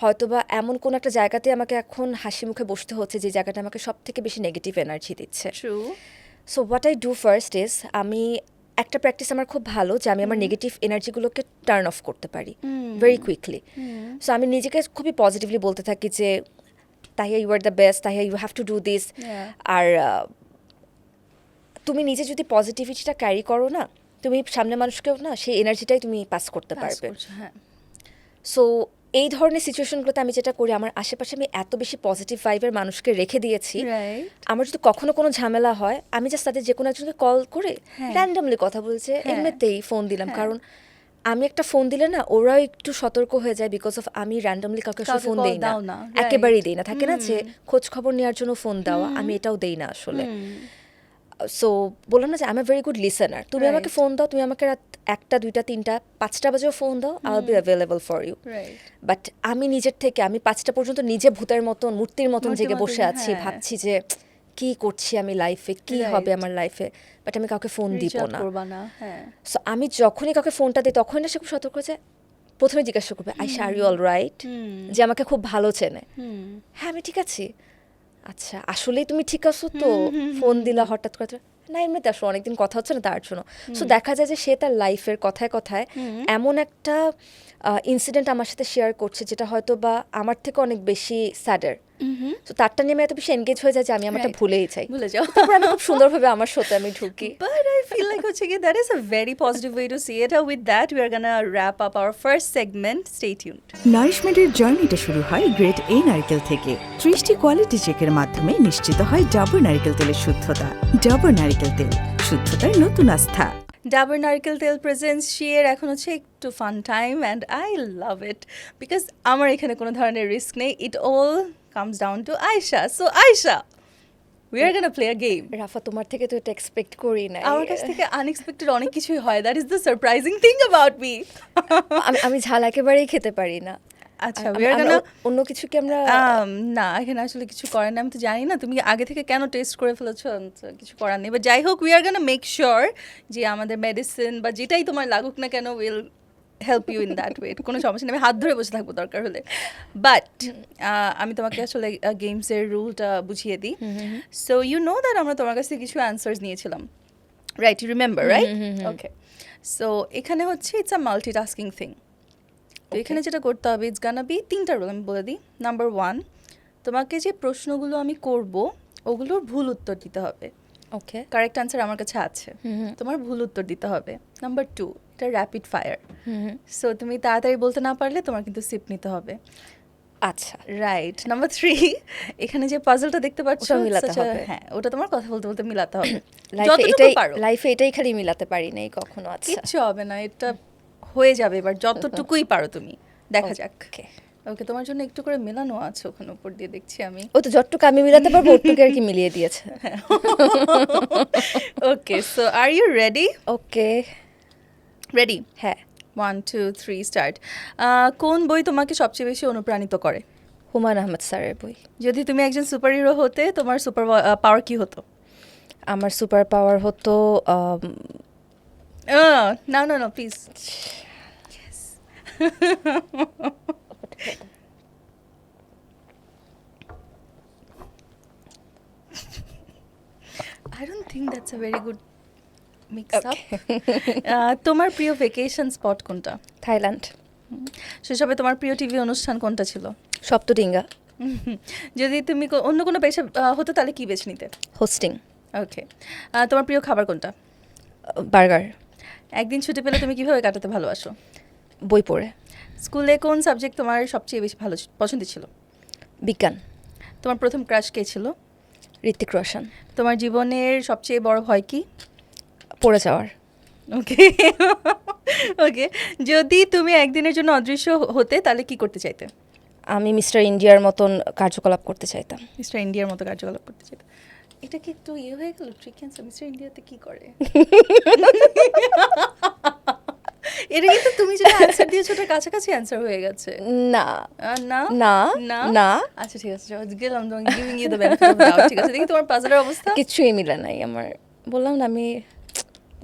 হয়তো বা এমন কোনো একটা জায়গাতে আমাকে এখন হাসি মুখে বসতে হচ্ছে যে জায়গাটা আমাকে সব থেকে বেশি নেগেটিভ এনার্জি দিচ্ছে। So what I do first is, আমি একটা প্র্যাকটিস আমার খুব ভালো যে আমি আমার নেগেটিভ এনার্জিগুলোকে টার্ন অফ করতে পারি ভেরি কুইকলি। সো আমি নিজেকে খুবই পজিটিভলি বলতে থাকি যে Tahiya you are the best, Tahiya you have to do this. আর তুমি নিজে যদি পজিটিভিটিটা ক্যারি করো না, তুমি সামনে মানুষকেও না সেই এনার্জিটাই তুমি পাস করতে পারবে। সো এই ধরনের সিচুয়েশনগুলোতে আমি যেটা করি, আমার আশেপাশে আমি এত বেশি পজিটিভ ভাইবের মানুষকে রেখে দিয়েছি, আমার যদি কখনো কোনো ঝামেলা হয় আমি জাস্ট তাদের যে কোনো একজনকে কল করে র্যান্ডামলি কথা বলছে, এমনিতেই ফোন দিলাম। কারণ আমি একটা ফোন দিলে না ওরাও একটু সতর্ক হয়ে যায়, বিকজ অফ আমি র্যান্ডামলি কাউকে ফোন দেই না, একেবারেই দেই না। থাকে না যে খোঁজ খবর নেওয়ার জন্য ফোন দেওয়া, আমি এটাও দেই না আসলে। সো বললাম না যে I am very good listener, তুমি আমাকে ফোন দাও, তুমি আমাকে রাত 1টা 2টা 3টা 5টা বাজেও ফোন দাও, I will be available for you. But আমি নিজের থেকে আমি 5টা পর্যন্ত নিজে ভূতের মতন মূর্তির মতন জেগে বসে আছি, ভাবছি যে কি করছি আমি লাইফে, কি হবে আমার লাইফে, বাট আমি কাউকে ফোন দিব না। সো আমি যখনই কাউকে ফোনটা দিই তখনই না সে খুব সতর্ক যে প্রথমে জিজ্ঞাসা করবে আইশা আর ইউ অল রাইট, যে আমাকে খুব ভালো চেনে। হ্যাঁ আমি ঠিক আছি। আচ্ছা আসলেই তুমি ঠিক আছো তো, ফোন দিলা হঠাৎ করে? না এমনিতে আসলে অনেকদিন কথা হচ্ছে না তার জন্য। সো দেখা যায় যে সে তার লাইফের কথায় কথায় এমন একটা ইনসিডেন্ট আমার সাথে শেয়ার করছে যেটা হয়তো বা আমার থেকে অনেক বেশি স্যাডার, তো তারটা নিয়ে আমি এত বেশি এনগেজ হয়ে যায় যে আমি আমারটা Right. ভুলেই যাই। ভুলে যাও। তারপর আমি খুব সুন্দরভাবে আমার শোতে আমি ঢুকি। But I feel like that is a very positive way to see it. With that, we are gonna wrap up our first segment. Stay tuned. নারিশমেন্টের জার্নিটা শুরু হয় গ্রেড এ নারকেল থেকে। 30টি কোয়ালিটি চেকের মাধ্যমে নিশ্চিত হয় ডাবর নারকেল তেলের শুদ্ধতা। ডাবর নারকেল তেল, শুদ্ধতার নতুন আস্থা। Dabur Narikal Tel Presents Sheer এখন হচ্ছে একটু fun time and I love it because আমার এখানে কোনো ধরনের রিস্ক নেই। It all comes down to Ayesha. So Ayesha, we are gonna play a game. Rafa, তোমার থেকে তো এটা এক্সপেক্ট করি না। আমার কাছ থেকে আনএক্সপেক্টেড অনেক কিছুই হয়। That is the surprising thing about me. আমি ঝাল একেবারেই খেতে পারি না। আচ্ছা, উই আর গোনা অন্য কিছু কি আমরা না, এখানে আসলে কিছু করার নেই। আমি তো জানি না তুমি আগে থেকে কেন টেস্ট করে ফেলেছো, কিছু করার নেই। বাট যাই হোক, we are gonna make sure যে আমাদের মেডিসিন বা যেটাই তোমার লাগুক না কেন will help you in that way. কোনো সমস্যা নেই, আমি হাত ধরে বসে থাকবো দরকার হলে। বাট আমি তোমাকে আসলে গেমসের রুলটা বুঝিয়ে দিই। সো ইউ নো দ্যাট আমরা তোমার কাছ থেকে কিছু অ্যান্সার্স নিয়েছিলাম, right? You remember, right? Okay, so এখানে হচ্ছে ইটস আ মাল্টিটাস্কিং থিং। তো এখানে যেটা করতে হবে, ইটস গানা বি 3টা রুল আমি বলে দিই। নাম্বার 1, তোমাকে যে প্রশ্নগুলো আমি করব ওগুলোর ভুল উত্তর দিতে হবে। ওকে, কারেক্ট অ্যান্সার আমার কাছে আছে, তোমার ভুল উত্তর দিতে হবে। নাম্বার 2, এটা র্যাপিড ফায়ার। সো তুমি তাড়াতাড়ি বলতে না পারলে তোমার কিন্তু সিপ নিতে হবে। আচ্ছা, রাইট। নাম্বার 3, এখানে যে পাজলটা দেখতে পাচ্ছ, ওটা মিলাতে হবে। হ্যাঁ, ওটা তোমার কথা বলতে বলতে মিলাতে হবে। লাইফে এটাই খালি মিলাতে পারি নাই কখনো। আচ্ছা, কিচ্ছু হবে না, এটা হয়ে যাবে এবার যতটুকুই পারো তুমি। দেখা যাক। ওকে, তোমার জন্য একটু করে মেলানো আছে ওখানে উপর দিয়ে, দেখছি আমি। ও তো যতটুকু আমি মিলাতে পারবো ওটুকু আর কি মিলিয়ে দিয়েছে। Okay, so are you ready? Okay, ready? হ্যাঁ। 1 2 3 স্টার্ট। কোন বই তোমাকে সবচেয়ে বেশি অনুপ্রাণিত করে? হুমায়ুন আহমেদ স্যারের বই। যদি তুমি একজন সুপার হিরো হতে, তোমার সুপার পাওয়ার কি হতো? আমার সুপার পাওয়ার হতো না না না please. I don't think that's a very good mix up. তোমার প্রিয় ভেকেশন স্পট কোনটা? থাইল্যান্ড। সেসবে তোমার প্রিয় টিভি অনুষ্ঠান কোনটা ছিল? সপ্তডিঙ্গা। যদি তুমি অন্য কোনো পেশা হতো তাহলে কি বেছে নিতে? হোস্টিং। ওকে, তোমার প্রিয় খাবার কোনটা? বার্গার। একদিন ছুটি পেলে তুমি কিভাবে কাটাতে ভালোবাসো? বই পড়ে। স্কুলে কোন সাবজেক্ট তোমার সবচেয়ে বেশি ভালো পছন্দ ছিল? বিজ্ঞান। তোমার প্রথম ক্রাশ কে ছিল? ঋত্বিক রোশন। তোমার জীবনের সবচেয়ে বড় ভয় কি? পড়ে যাওয়ার। ওকে ওকে, যদি তুমি একদিনের জন্য অদৃশ্য হতে তাহলে কি করতে চাইতে? আমি মিস্টার ইন্ডিয়ার মতন কার্যকলাপ করতে চাইতাম। মিস্টার ইন্ডিয়ার মতো কার্যকলাপ করতে চাইতাম। এটা কি একটু হয়ে গেল ট্রিক অ্যান্সার? মিস্টার ইন্ডিয়াতে কি করে? এটা কিন্তু তুমি যেটা অ্যান্সার দিয়েছো ওটা কাছাকাছি অ্যান্সার হয়ে গেছে। না না না না না। আচ্ছা ঠিক আছে, গেলাম, giving you the benefit of doubt. ঠিক আছে, দেখি তোমার পাজলের অবস্থা। কিছুই মিলে নাই আমার। বললাম না আমি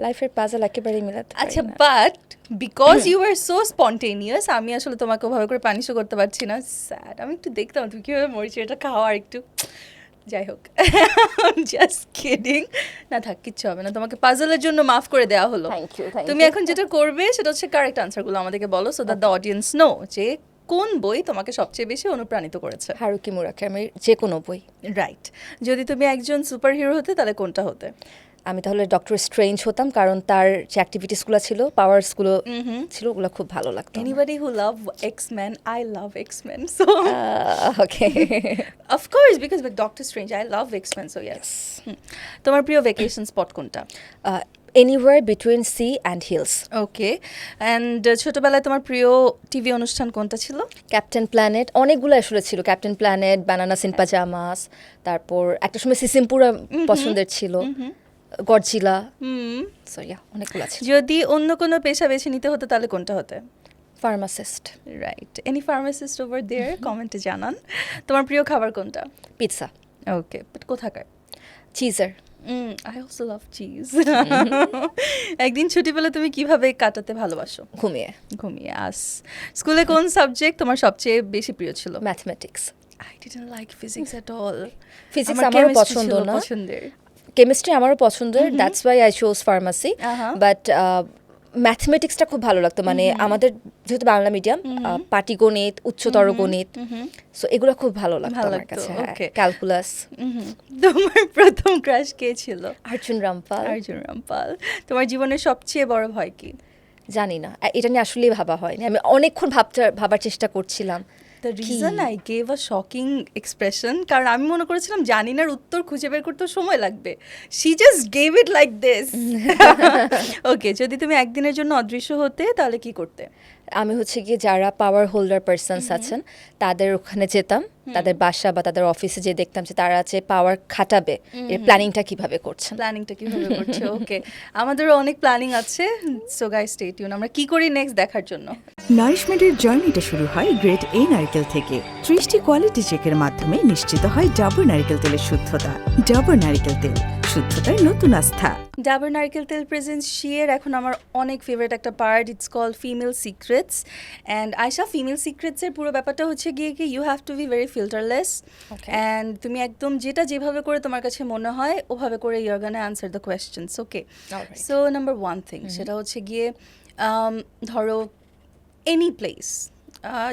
লাইফের পাজল একেবারেই মিলাতে পারি আচ্ছা, না। But because you are so spontaneous, আমি আসলে তোমাকে ওভাবে করে পানিশও করতে পারছি না। স্যাড। আমি একটু দেখতাম তুমি কীভাবে মরিচিটা খাওয়া, আর একটু যাই হোক, জাস্ট কিডিং। না থাক, কিচ্ছু হবে না, তোমাকে পাজলের জন্য মাফ করে দেওয়া হলো। Thank you. তুমি এখন যেটা করবে সেটা হচ্ছে কারেক্ট আনসারগুলো আমাদেরকে বলো, so that the audience know যে কোন বই তোমাকে সবচেয়ে বেশি অনুপ্রাণিত করেছে। হারুকি মুরাকামির যে কোনো বই। রাইট। যদি তুমি একজন সুপার হিরো হতে তাহলে কোনটা হতে? আমি তাহলে ডক্টর স্ট্রেঞ্জ হতাম, কারণ তার যে অ্যাক্টিভিটিসগুলো ছিল, পাওয়ার্সগুলো ছিল, ওগুলো খুব ভালো লাগতো। Anybody who love X-Men, I love X-Men. So okay. of course, because with Doctor Strange, I love X-Men. So yes. তোমার প্রিয় ভেকেশন স্পট কোনটা? Anywhere between sea and hills. Okay, and ছোটবেলায় তোমার প্রিয় টিভি অনুষ্ঠান কোনটা ছিল? Captain Planet. অনেকগুলো আসলে ছিল, Captain Planet, Bananas in Pyjamas, তারপর একটা সময় সিসিমপুরা পছন্দের ছিল, গডজিলা। সো ইয়া, অনেকগুলো আছে। যদি অন্য কোনো পেশা বেছে নিতে হতো তাহলে কোনটা হতে? Pharmacist. Right. Any pharmacist over there? কমেন্টে জানান। তোমার প্রিয় খাবার কোনটা? পিৎজা। ওকে, বাট কোথাকার? চিজার। I also love cheese. একদিন ছুটি পেলে তুমি কিভাবে কাটাতে ভালোবাসো? ঘুমিয়ে। ঘুমিয়ে। স্কুলে কোন সাবজেক্ট তোমার সবচেয়ে বেশি প্রিয় ছিল? Mathematics. I didn't like physics at all. Physics আমারও পছন্দ না। পছন্দের। কেমিস্ট্রি আমারও পছন্দের, that's why I chose pharmacy. But ম্যাথমেটিক্সটা খুব ভালো লাগতো, মানে আমাদের যেহেতু বাংলা মিডিয়াম, পাটিগণিত, উচ্চতর গণিত, সো এগুলো খুব ভালো লাগতো আমার কাছে, ক্যালকুলাস। তোমার প্রথম ক্রাশ কে ছিল? অর্জুন রামপাল। অর্জুন রামপাল। তোমার জীবনের সবচেয়ে বড় ভয় কি? জানি না, এটা নিয়ে আসলেই ভাবা হয়নি, আমি অনেকক্ষণ ভাবার চেষ্টা করছিলাম। The reason I gave a shocking expression, কারণ আমি মনে করেছিলাম জানিনার উত্তর খুঁজে বের করতে সময় লাগবে. She just gave it like this. Okay, যদি তুমি একদিনের জন্য অদৃশ্য হতে তাহলে কি করতে? আমি হচ্ছে গিয়ে যারা পাওয়ার হোল্ডার পারসনস আছেন তাদের ওখানে যেতাম, তাদের বাসা বা তাদের অফিসে যে দেখতাম যে তারা যে পাওয়ার খাটাবে এর প্ল্যানিংটা কিভাবে করছেন। ওকে, আমাদেরও অনেক প্ল্যানিং আছে, সো গাইস স্টে টিউন, আমরা কি করি নেক্সট দেখার জন্য। নারিশমেন্টের জার্নিটা শুরু হয় গ্রেট এ নারকেল থেকে। 30টি কোয়ালিটি চেকের মাধ্যমে নিশ্চিত হয় ডাবর নারকেল তেলের শুদ্ধতা। ডাবর নারকেল তেল, শুদ্ধতার নতুন আস্থা। ডাবর নারকেল তেল প্রেজেন্টস শিয়ের এখন আমার অনেক ফেভারিট একটা part, it's call female secrets. And Ayesha, female সিক্রেটসের পুরো ব্যাপারটা হচ্ছে গিয়ে কি you have to be very filterless, and তুমি একদম যেটা যেভাবে করে তোমার কাছে মনে হয় ওভাবে করে you are gonna answer the questions. Okay, so number 1 thing, সেটা হচ্ছে গিয়ে ধরো এনি প্লেস,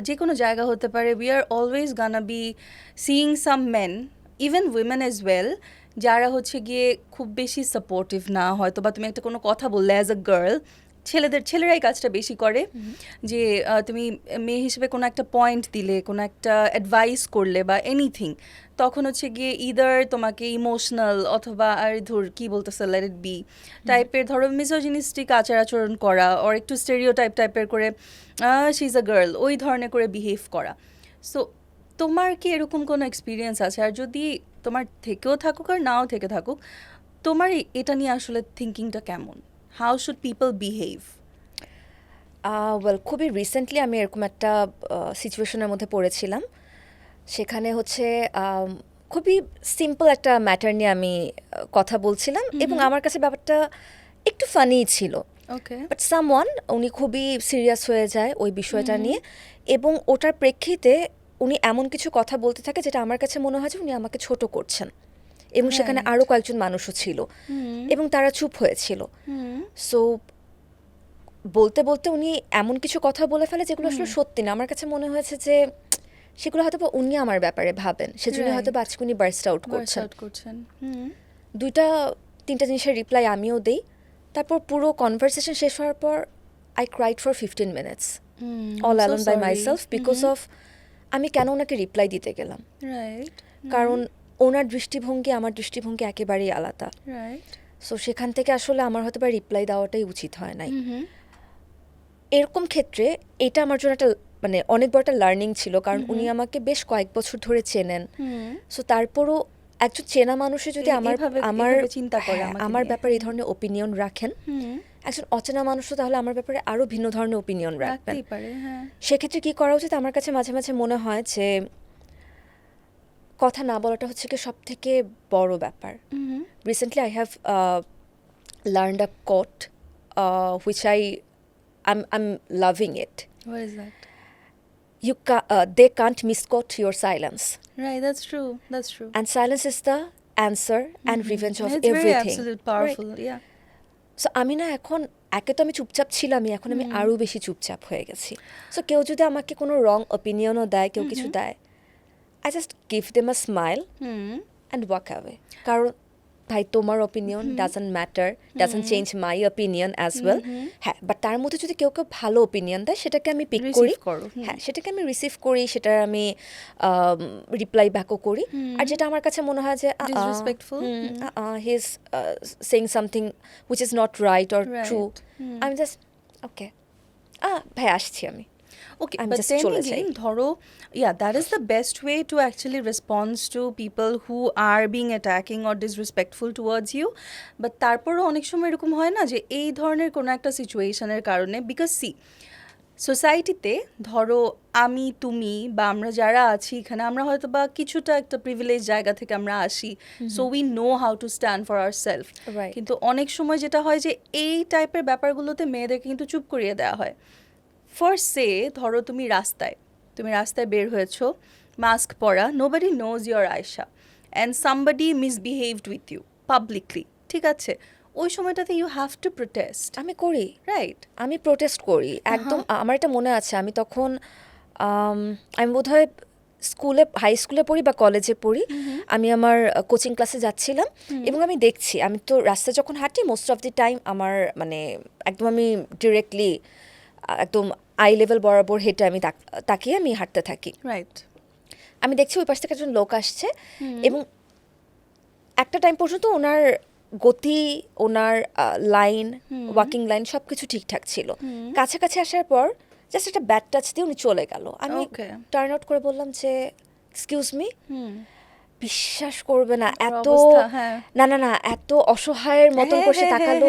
যে কোনো জায়গা হতে পারে, we are always Gaana B seeing some main, even women as well, যারা হচ্ছে গিয়ে খুব বেশি সাপোর্টিভ না, হয়তো বা তুমি একটা কোনো কথা বললে অ্যাজ আ গার্ল, ছেলেরাই কাজটা বেশি করে, যে তুমি মেয়ে হিসেবে কোনো একটা পয়েন্ট দিলে, কোনো একটা অ্যাডভাইস করলে বা এনিথিং, তখন হচ্ছে গিয়ে ইদার তোমাকে ইমোশনাল অথবা আর ধর কী বলতেছে লেট ইট বি টাইপের ধরো মিসোজিনিস্টিক আচার আচরণ করা, ওর একটু স্টেরিওটাইপ টাইপের করে শি ইজ আ গার্ল ওই ধরনের করে বিহেভ করা। সো তোমার কি এরকম কোনো এক্সপিরিয়েন্স আছে? আর যদি তোমার থেকেও থাকুক আর নাও থেকে থাকুক, তোমার এটা নিয়ে আসলে থিঙ্কিংটা কেমন? How should people behave? Well, খুবই রিসেন্টলি আমি এরকম একটা সিচুয়েশনের মধ্যে পড়েছিলাম। সেখানে হচ্ছে খুবই সিম্পল একটা ম্যাটার নিয়ে আমি কথা বলছিলাম, এবং আমার কাছে ব্যাপারটা একটু ফানি ছিল। ওকে, বাট সামওয়ান উনি খুবই সিরিয়াস হয়ে যায় ওই বিষয়টা নিয়ে, এবং ওটার প্রেক্ষিতে উনি এমন কিছু কথা বলতে থাকে যেটা আমার কাছে মনে হয় যে উনি আমাকে ছোট করছেন, এবং সেখানে আরও কয়েকজন মানুষও ছিল এবং তারা চুপ হয়েছিল। সো বলতে বলতে উনি এমন কিছু কথা বলে ফেলে যেগুলো আসলে সত্যি না। আমার কাছে মনে হয়েছে যে সেগুলো হয়তো বা উনি আমার ব্যাপারে ভাবেন, সেজন্য হয়তো বা আজকে উনি বার্স্ট আউট করছেন। 2-3টা জিনিসের রিপ্লাই আমিও দেই। তারপর পুরো কনভারসেশন শেষ হওয়ার পর I cried for 15 minutes all alone by myself, because of আমি কেন ওনাকে রিপ্লাই দিতে গেলাম। কারণ ওনার দৃষ্টিভঙ্গি আমার দৃষ্টিভঙ্গি একেবারেই আলাদা। সো সেখান থেকে আসলে আমার হয়তো বা রিপ্লাই দেওয়াটাই উচিত হয় নাই। এরকম ক্ষেত্রে এটা আমার জন্য একটা মানে অনেক বড় একটা লার্নিং ছিল, কারণ উনি আমাকে বেশ কয়েক বছর ধরে চেনেন। সো তারপরও একজন চেনা মানুষে যদি আমার ব্যাপারে এই ধরনের ওপিনিয়ন রাখেন, একজন অচেনা মানুষও তাহলে আমার ব্যাপারে আরো ভিন্ন ধরনের ওপিনিয়ন রাখবেন। সেক্ষেত্রে কি করা উচিত? আমার কাছে মাঝে মাঝে মনে হয় যে কথা না বলাটা হচ্ছে কি সব থেকে বড় ব্যাপার। Recently I have learned a quote which I'm loving it. What is that? They can't misquote your silence. Right, that's true. And silence is the answer and revenge of It's everything. very absolute powerful, right? Yeah. So আমি না এখন একে তো আমি চুপচাপ ছিলাম, এখন আমি আরো বেশি চুপচাপ হয়ে গেছি। সো কেউ যদি আমাকে কোনো রং অপিনিয়নও দেয়, কেউ কিছু দেয়, I just give them a smile and walk away. কারণ ভাই তোমার opinion doesn't matter, doesn't change my opinion as well. হ্যাঁ, বাট তার মধ্যে যদি কেউ ভালো অপিনিয়ন দেয় সেটাকে আমি পিক করি, হ্যাঁ সেটাকে আমি রিসিভ করি, সেটার আমি রিপ্লাই ব্যাকও করি। আর যেটা আমার কাছে মনে হয় যে he is saying something which is not right or true, আমি জাস্ট ওকে ভাই আসছি আমি। Okay, but then again, dhoro, yeah, that is the best way to actually respond to people who are being attacking or disrespectful towards you. But তারপরও অনেক সময় এরকম হয় না যে এই ধরনের কোনো একটা সিচুয়েশনের কারণে, বিকজ সি সোসাইটিতে ধরো আমি তুমি বা আমরা যারা আছি এখানে, আমরা হয়তো বা কিছুটা একটা প্রিভিলেজ জায়গা থেকে আমরা আসি, so we know how to stand for our self. কিন্তু অনেক সময় যেটা হয় যে এই টাইপের ব্যাপারগুলোতে মেয়েদেরকে কিন্তু চুপ করিয়ে দেওয়া হয়। ফার্স্ট সে ধরো তুমি রাস্তায় বের হয়েছো, মাস্ক পরা, nobody knows your Ayesha, and somebody misbehaved with you publicly, ঠিক আছে? ওই সময়টাতে ইউ হ্যাভ টু প্রোটেস্ট, আমি করি, রাইট? আমি প্রোটেস্ট করি একদম। আমার এটা মনে আছে, আমি তখন আমি বোধহয় স্কুলে, হাই স্কুলে পড়ি বা কলেজে পড়ি, আমি আমার কোচিং ক্লাসে যাচ্ছিলাম এবং আমি দেখছি, আমি তো রাস্তায় যখন হাঁটি মোস্ট অফ দি টাইম আমার মানে একদম আমি ডিরেক্টলি একদম আই লেভেল বরাবর হেঁটে আমি তাকিয়ে আমি হাঁটতে থাকি, রাইট। আমি দেখছি ওই পাশ থেকে একজন লোক আসছে এবং একটা টাইম পর্যন্ত ওনার গতি, ওনার লাইন, ওয়াকিং লাইন সব কিছু ঠিকঠাক ছিল। কাছাকাছি আসার পর জাস্ট একটা ব্যাড টাচ দিয়ে উনি চলে গেল। আমি টার্ন আউট করে বললাম যে এক্সকিউজ মি। বিশ্বাস করবে না, এত না না না এত অসহায়ের মতন করে তাকালো,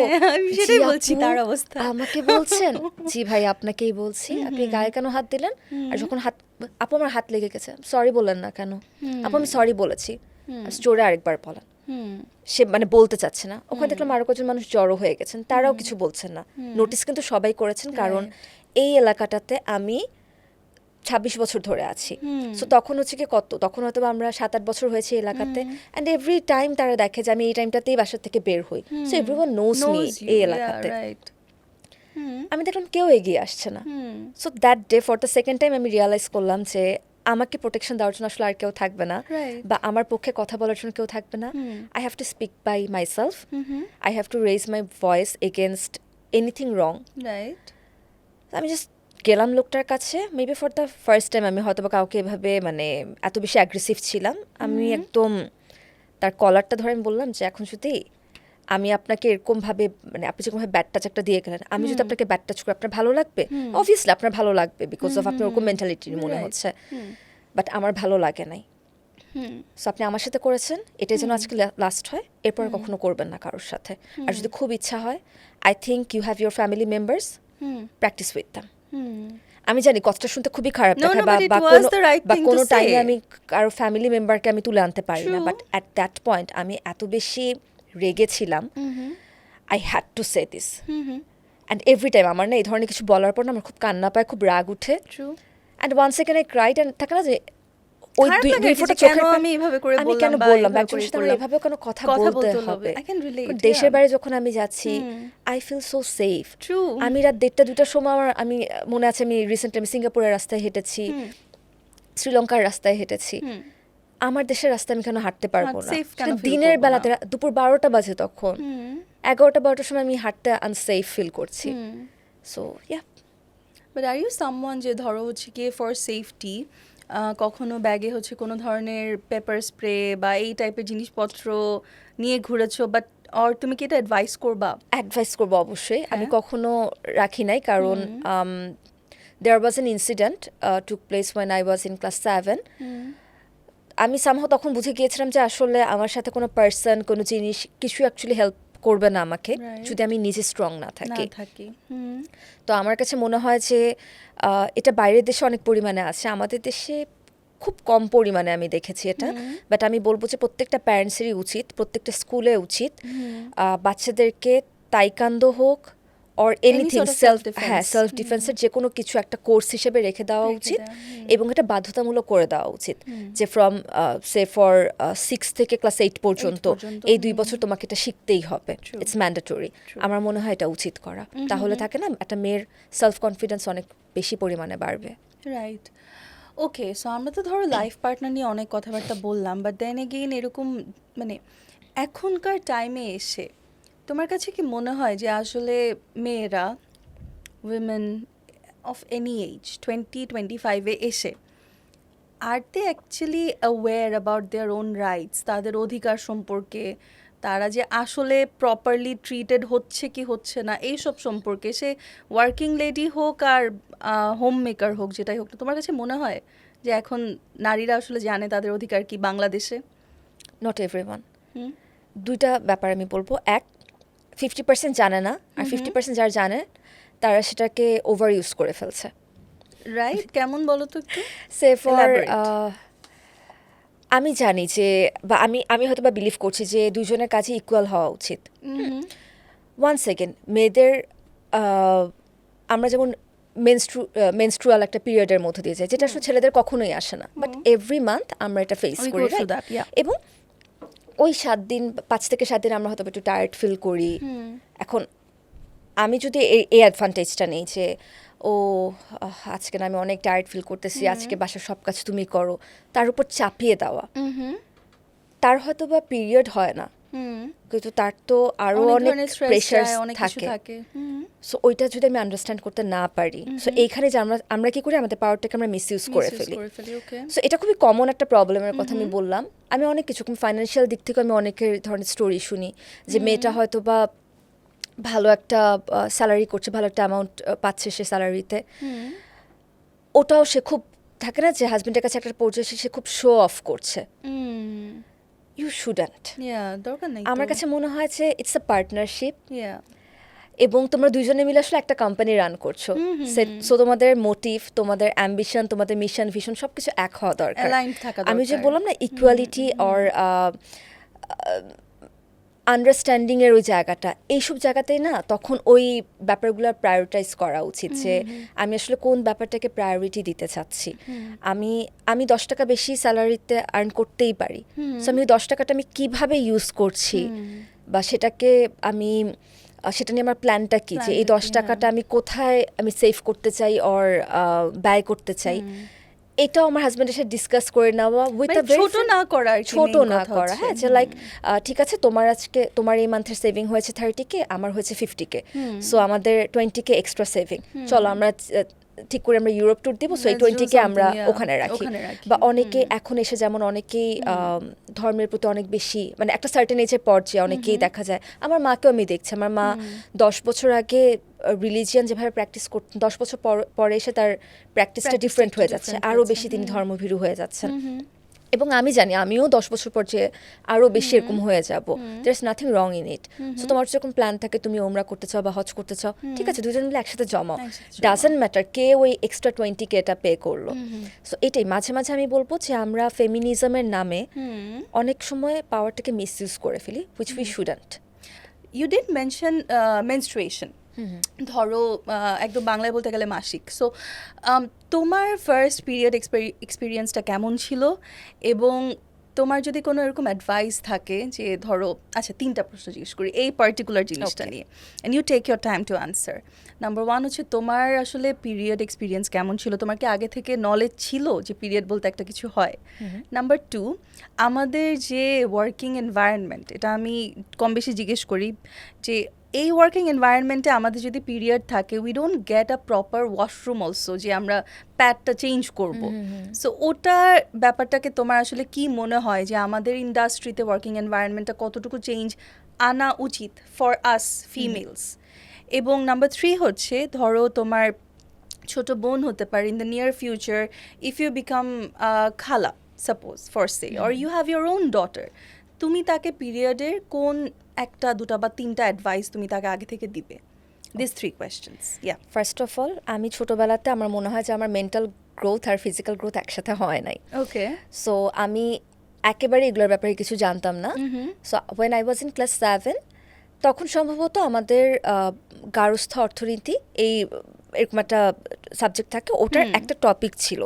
সেটাই বলছি তার অবস্থা। আমাকে বলছেন জি ভাই আপনাকেই বলছি, আপনি গায়ে কেন হাত দিলেন? আর যখন হাত, আপু আমার হাত লেগে গেছে, সরি বললেন না কেন? আপু আমি সরি বলেছি, জোরে আরেকবার বলেন। সে মানে বলতে চাচ্ছে না। ওখানে দেখলাম আরো কয়েকজন মানুষ জড়ো হয়ে গেছেন, তারাও কিছু বলছেন না। নোটিস কিন্তু সবাই করেছেন, কারণ এই এলাকাটাতে আমি 26 বছর ধরে আছি। সো তখন হচ্ছে কি তখন হয়তো আমরা 7-8 বছর হয়েছে এই এলাকাতে, অ্যান্ড এভরি টাইম তারা দেখে যে আমি এই টাইমটাতেই বাসা থেকে বের হই। সো এভরিওয়ান নোজ মি এই এলাকাতে। আমি দেখলাম কেউ এগিয়ে আসছে না। So that day for the second time আমি রিয়ালাইজ করলাম যে আমাকে প্রোটেকশন দেওয়ার জন্য আসলে আর কেউ থাকবে না, বা আমার পক্ষে কথা বলার জন্য কেউ থাকবে না। I have to speak by myself, I have to raise my voice against anything wrong. আমি জাস্ট গেলাম লোকটার কাছে। Maybe for the first time আমি হয়তো বা কাউকে এভাবে মানে এত বেশি অ্যাগ্রেসিভ ছিলাম। আমি একদম তার কলারটা ধরে আমি বললাম যে এখন যদি আমি আপনাকে এরকমভাবে মানে আপনি যেরকমভাবে ব্যাড টাচ একটা দিয়ে গেলেন, আমি যদি আপনাকে ব্যাড টাচ করি আপনার ভালো লাগবে? অবভিয়াসলি আপনার ভালো লাগবে, বিকজ অফ আপনার ওরকম মেন্টালিটি মনে হচ্ছে, বাট আমার ভালো লাগে নাই। সো আপনি আমার সাথে করেছেন, এটাই যেন আজকে লাস্ট হয়, এরপর কখনো করবেন না কারোর সাথে। আর যদি খুব ইচ্ছা হয়, I think you have your family members, practice with them. আমি জানি কথাটা শুনতে খুবই খারাপ দেখায়, বা কোনো টাইমে আমি কারো ফ্যামিলি মেম্বারকে আমি তুলে আনতে পারি না, বাট অ্যাট দ্যাট পয়েন্ট আমি এত বেশি রেগেছিলাম, I had to say this. And every time আমার না এই ধরনের কিছু বলার পর না আমার খুব কান্না পায়, খুব রাগ উঠে। And one second I cried, and থাকে না যে ওই দুই ফোঁটা চোখের আমি কেন বললাম একজনের সাথে আমার এভাবে কোনো কথা বলতে হবে? দেশের বাইরে যখন আমি যাচ্ছি, আই ফিল সো সেফ। আমি রাত 1টা-2টার সময় আমি মনে আছে, আমি রিসেন্টলি আমি সিঙ্গাপুরের রাস্তায় হেঁটেছি, শ্রীলঙ্কার রাস্তায় হেঁটেছি। আমার দেশের রাস্তায় আমি কেন হাঁটতে পারবো না? দিনের বেলাতে দুপুর 12টা বাজে, তখন 11টা-12টার সময় আমি হাঁটতে আনসেফ ফিল করছি। So yeah. But are you someone যে ধরো হচ্ছে গিয়ে ফর সেফটি কখনো ব্যাগে হচ্ছে কোনো ধরনের পেপার স্প্রে বা এই টাইপের জিনিসপত্র নিয়ে ঘুরেছো, বাট আর তুমি কি এটা অ্যাডভাইস করবো? অবশ্যই। আমি কখনো রাখি নাই, কারণ there was an incident took place when I was in class 7। আমি সামহাও তখন বুঝে গিয়েছিলাম যে আসলে আমার সাথে কোনো পার্সন, কোনো জিনিস কিছু অ্যাকচুয়ালি হেল্প করবে না আমাকে যদি আমি নিজে স্ট্রং না থাকি। তো আমার কাছে মনে হয় যে এটা বাইরের দেশে অনেক পরিমাণে আছে, আমাদের দেশে খুব কম পরিমাণে আমি দেখেছি এটা। বাট আমি বলবো যে প্রত্যেকটা প্যারেন্টসেরই উচিত, প্রত্যেকটা স্কুলে উচিত বাচ্চাদেরকে তাইকান্দো হোক অর এনিথিং সেলফ ডিফেন্সের যে কোনো কিছু একটা কোর্স হিসেবে রেখে দেওয়া উচিত, এবং এটা বাধ্যতামূলক করে দেওয়া উচিত যে ফ্রম সে ফর 6 থেকে ক্লাস 8 পর্যন্ত এই 2 বছর তোমাকে এটা শিখতেই হবে, ইটস ম্যান্ডেটরি। আমার মনে হয় এটা উচিত করা। তাহলে থাকে না একটা মেয়ের সেলফ কনফিডেন্স অনেক বেশি পরিমাণে বাড়বে। রাইট। ওকে, সো আমরা তো ধরো লাইফ পার্টনার নিয়ে অনেক কথাবার্তা বললাম, বাট দেন এগেইন এরকম মানে এখনকার টাইমে এসে তোমার কাছে কি মনে হয় যে আসলে মেয়েরা, উইমেন অফ এনি এজ 20-25-এ এসে আর they actually aware about their own rights, তাদের অধিকার সম্পর্কে, তারা যে আসলে প্রপারলি ট্রিটেড হচ্ছে কি হচ্ছে না এইসব সম্পর্কে, সে ওয়ার্কিং লেডি হোক আর হোম মেকার হোক, যেটাই হোক, তোমার কাছে মনে হয় যে এখন নারীরা আসলে জানে তাদের অধিকার কি বাংলাদেশে? Not everyone. দুইটা ব্যাপার আমি বলবো। এক, 50% জানে না, আর 50% যারা জানে তারা সেটাকে ওভার ইউজ করে ফেলছে। রাইট, কেমন বলো তো একটু? সে ফর আমি জানি যে, বা আমি হয়তো বা বিলিভ করছি যে দুজনের কাজে ইকুয়াল হওয়া উচিত। ওয়ান সেকেন্ড, মেয়েদের আমরা যেমন মেনস্ট্রুয়াল একটা পিরিয়ডের মধ্যে দিয়ে যায়, যেটা আসলে ছেলেদের কখনোই আসে না, বাট এভরি মান্থ আমরা এটা ফেস করি, এবং ওই 7 দিন 5 থেকে 7 দিন আমরা হয়তো একটু টায়ার্ড ফিল করি। এখন আমি যদি এই অ্যাডভান্টেজটা নেই যে আজকে না আমি অনেক টায়ার্ড ফিল করতেছি, আজকে বাসার সব কাজ তুমি করো, তার উপর চাপিয়ে দেওয়া, তার হয়তো বা পিরিয়ড হয় না, কিন্তু তার তো আরো অনেক প্রেশার থাকে। সো ওইটা যদি আমি আন্ডারস্ট্যান্ড করতে না পারি, সো এইখানে যে আমরা কি করি, আমাদের পাওয়ারটাকে আমরা মিসইউজ করে ফেলি। সো এটা খুবই কমন একটা প্রবলেমের কথা আমি বললাম। আমি অনেক কিছু ফাইন্যান্সিয়াল দিক থেকে আমি অনেকের ধরনের স্টোরি শুনি যে মেয়েটা হয়তো বা ভালো একটা স্যালারি করছে, ভালো একটা অ্যামাউন্ট পাচ্ছে সে স্যালারিতে, ওটাও সে খুব থাকে না যে হাজবেন্ডের কাছে একটা পর্যায়ে সে খুব শো অফ করছে। You shouldn't. আমার কাছে মনে হয় যে ইটস আ পার্টনারশিপ, এবং তোমরা দুইজনে মিলে আসলে একটা কোম্পানি রান করছো। সো তোমাদের মোটিভ, তোমাদের অ্যাম্বিশন, তোমাদের মিশন ভিশন সবকিছু এক হওয়া দরকার। আমি যে বললাম না ইকুয়ালিটি অর আন্ডারস্ট্যান্ডিং এর ওই জায়গাটা, এইসব জায়গাতেই না তখন ওই ব্যাপারগুলো প্রায়োরিটাইজ করা উচিত যে আমি আসলে কোন ব্যাপারটাকে প্রায়োরিটি দিতে চাচ্ছি। আমি 10 টাকা বেশি স্যালারিতে আর্ন করতেই পারি, সো আমি 10 টাকাটা আমি কিভাবে ইউজ করছি বা সেটাকে আমি সেটা নিয়ে আমার প্ল্যানটা কি, যে এই 10 টাকাটা আমি কোথায় আমি সেভ করতে চাই অর ব্যয় করতে চাই, এটাও আমার হাজবেন্ডের সাথে ডিসকাস করে নেওয়া উইথ আ ভেরি ছোট না করা। হ্যাঁ, যে লাইক ঠিক আছে তোমার এই মান্থের সেভিং হয়েছে 30K, আমার হয়েছে 50K, সো আমাদের 20K এক্সট্রা সেভিং, চলো আমরা ঠিক করে আমরা ইউরোপ ট্যুর দিব, সো এই 20K আমরা ওখানে রাখি। বা অনেকে এখন এসে যেমন অনেকেই ধর্মের প্রতি অনেক বেশি মানে একটা সার্টেন এজের পর্যায়ে অনেকেই দেখা যায়, আমার মাকেও আমি দেখছি, আমার মা 10 বছর আগে রিলিজিয়ান যেভাবে প্র্যাকটিস করতেন, 10 বছর পরে এসে তার প্র্যাকটিসটা ডিফারেন্ট হয়ে যাচ্ছে, আরও বেশি তিনি ধর্মভীরু হয়ে যাচ্ছেন। এবং আমি জানি আমিও 10 বছর পর যে আরও বেশি এরকম হয়ে যাব, there is nothing wrong in it. So তোমার যখন প্ল্যান থাকে তুমি ওমরা করতে চাও বা হজ করতে চাও, ঠিক আছে, দুজন মিলে একসাথে জমাও, ডাজন্ট ম্যাটার কে ওই এক্সট্রা 20K এটা পে করলো। সো এটাই মাঝে মাঝে আমি বলবো যে আমরা ফেমিনিজমের নামে অনেক সময় পাওয়ারটাকে মিসইউজ করে ফেলি, which we shouldn't. You did mention menstruation, ধরো একদম বাংলায় বলতে গেলে মাসিক। সো তোমার ফার্স্ট পিরিয়ড এক্সপিরিয়েন্সটা কেমন ছিল, এবং তোমার যদি কোনো এরকম অ্যাডভাইস থাকে যে ধরো, আচ্ছা 3টা প্রশ্ন জিজ্ঞেস করি এই পার্টিকুলার জিনিসটা নিয়ে, and you take your time to answer. Number 1 হচ্ছে তোমার আসলে পিরিয়ড এক্সপিরিয়েন্স কেমন ছিল, তোমার কি আগে থেকে নলেজ ছিল যে পিরিয়ড বলতে একটা কিছু হয়? নাম্বার 2, আমাদের যে ওয়ার্কিং এনভায়রনমেন্ট, এটা আমি কম বেশি জিজ্ঞেস করি যে এই ওয়ার্কিং এনভায়রনমেন্টে আমাদের যদি পিরিয়ড থাকে, we don't get a proper washroom also, যে আমরা প্যাডটা চেঞ্জ করব। সো ওটার ব্যাপারটাকে তোমার আসলে কি মনে হয় যে আমাদের ইন্ডাস্ট্রিতে ওয়ার্কিং এনভায়রনমেন্টটা কতটুকু চেঞ্জ আনা উচিত ফর আস ফিমেলস? এবং নাম্বার 3 হচ্ছে ধরো তোমার ছোট বোন হতে পারে in the near future, if you become খালা suppose for say, or you have your own daughter, তুমি তাকে পিরিয়ডের কোন 1টা 2টা বা 3টা অ্যাডভাইস তুমি তাকে আগে থেকে দিবে? This 3 questions. First of all, আমি ছোটোবেলাতে আমার মনে হয় যে আমার মেন্টাল গ্রোথ আর ফিজিক্যাল গ্রোথ একসাথে হয় নাই। ওকে, সো আমি একেবারে এগুলোর ব্যাপারে কিছু জানতাম না। So when I was in class 7, তখন সম্ভবত আমাদের গার্হস্থ্য অর্থনীতি এরকম একটা সাবজেক্ট থাকে, ওটার একটা টপিক ছিল।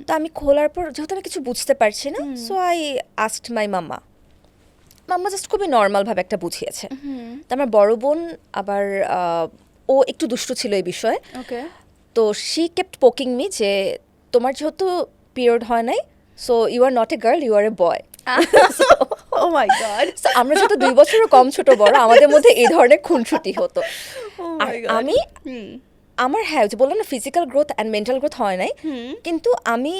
তো আমি খোলার পর যেহেতু আমি কিছু বুঝতে পারছি না, so I asked my mamma just খুবই নর্মালভাবে একটা বুঝিয়েছে। তো আমার বড় বোন আবার ও একটু দুষ্টু ছিল এই বিষয়ে, তো শি কেপ্ট পোকিং মি যে তোমার যেহেতু পিরিয়ড হয় নাই, so you are not a girl, you are a boy. Oh my God. আমরা যেহেতু 2 বছরের কম ছোট বড়, আমাদের মধ্যে এই ধরনের খুনসুটি হতো। আর আমি আমার যে বললাম না physical growth and mental growth হয় নাই, কিন্তু আমি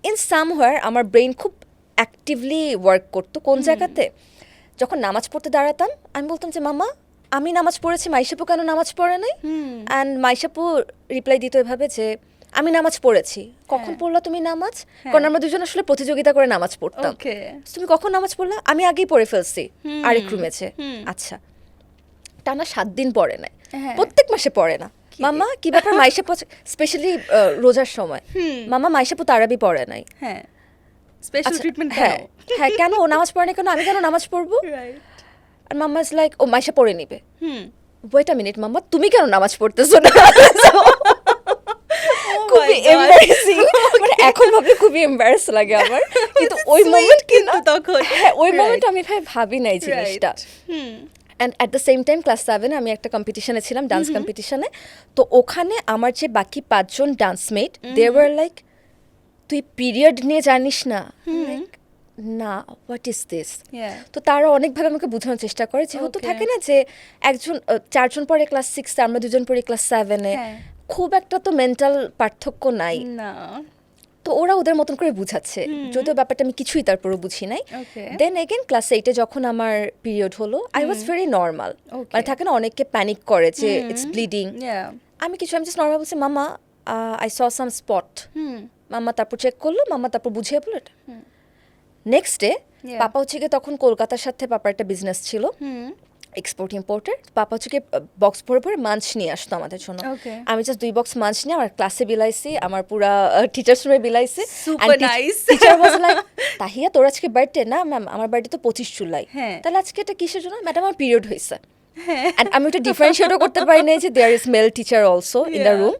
ইন সামওয়্যার আমার ব্রেইন খুব অ্যাক্টিভলি ওয়ার্ক করতো। কোন জায়গাতে? যখন নামাজ পড়তে দাঁড়াতাম, আমি বলতাম যে মামা আমি নামাজ পড়েছি, মাইশাপু কেন নামাজ পড়ে নাই? অ্যান্ড মাইশাপু রিপ্লাই দিত এভাবে যে আমি নামাজ পড়েছি। কখন পড়লা তুমি নামাজ? কারণ আমরা দুজন আসলে প্রতিযোগিতা করে নামাজ পড়তাম। তুমি কখন নামাজ পড়লা? আমি আগেই পড়ে ফেলছি আরেক রুমেছে। আচ্ছা, টানা 7 দিন পড়ে নাই, প্রত্যেক মাসে পড়ে না। মামা কি ব্যাপার? মাইশাপু স্পেশালি রোজার সময় মামা মাইশাপু তারাবি পড়ে নাই। স্পেশাল ট্রিটমেন্ট হ্যাঁ, কেন ও নামাজ পড়ে না, কেন আমি কেন নামাজ পড়বো? আর মাম্মা ইজ লাইক ও মাইশা পড়ে নিবে। ওয়েট আ মিনিট মাম্মা, তুমি কেন নামাজ পড়তেছো না? খুবই এম্বারেসিং, মানে এখন ভাবলে খুবই এম্বারেস লাগে আমার, কিন্তু ওই মোমেন্ট কিন্তু তখন হ্যাঁ ওই মোমেন্ট আমি ভাবি নাই জিনিসটা। And at the same time class 7 আমি একটা কম্পিটিশনে ছিলাম, ডান্স কম্পিটিশনে। তো ওখানে আমার যে বাকি 5 জন ডান্সমেট, দে ওয়ার লাইক তুই পিরিয়ড নিয়ে জানিস না, না হোয়াট ইজ দিস। তো তারা অনেকভাবে আমাকে বোঝানোর চেষ্টা করে, যেহেতু থাকে না যে একজন 4 জন পরে ক্লাস 6, আমরা 2 জন পরে ক্লাস 7-এ, খুব একটা তো মেন্টাল পার্থক্য নাই না। তো ওরা ওদের মতন করে বুঝাচ্ছে, যদিও ব্যাপারটা আমি কিছুই তারপরে বুঝি নাই। দেন এগেন ক্লাস 8-এ যখন আমার পিরিয়ড হলো, আই ওয়াজ ভেরি নর্মাল। মানে থাকে না অনেকে প্যানিক করে যে ইটস ব্লিডিং, আমি জাস্ট নর্মাল বলছি, মামা আই স সাম স্পট। মাম্মা তারপর চেক করলো, মাম্মা তারপর বুঝিয়ে বললো এটা। নেক্সট ডে পাপা হচ্ছে গিয়ে তখন কলকাতার সাথে পাপার একটা বিজনেস ছিল, এক্সপোর্ট ইম্পোর্টের। পাপা হচ্ছে গিয়ে বক্স ভরে ভরে মাঞ্চ নিয়ে আসতো আমাদের জন্য। আমি জাস্ট 2 বক্স মাঞ্চ নিয়ে আমার ক্লাসে বিলাইছি, আমার পুরা টিচার্স রুমে বিলাইছি। টিচার ওয়াজ লাইক, তাহিয়া তোর আজকে বার্থডে? না ম্যাম, আমার বার্থডে তো 25 জুলাই। তাহলে আজকে এটা কিসের জন্য? ম্যাডাম আমার পিরিয়ড হয়েছে। অ্যান্ড আমি ওটা ডিফারেন্সিয়েটও করতে পারি না যে there is male teacher also in the room.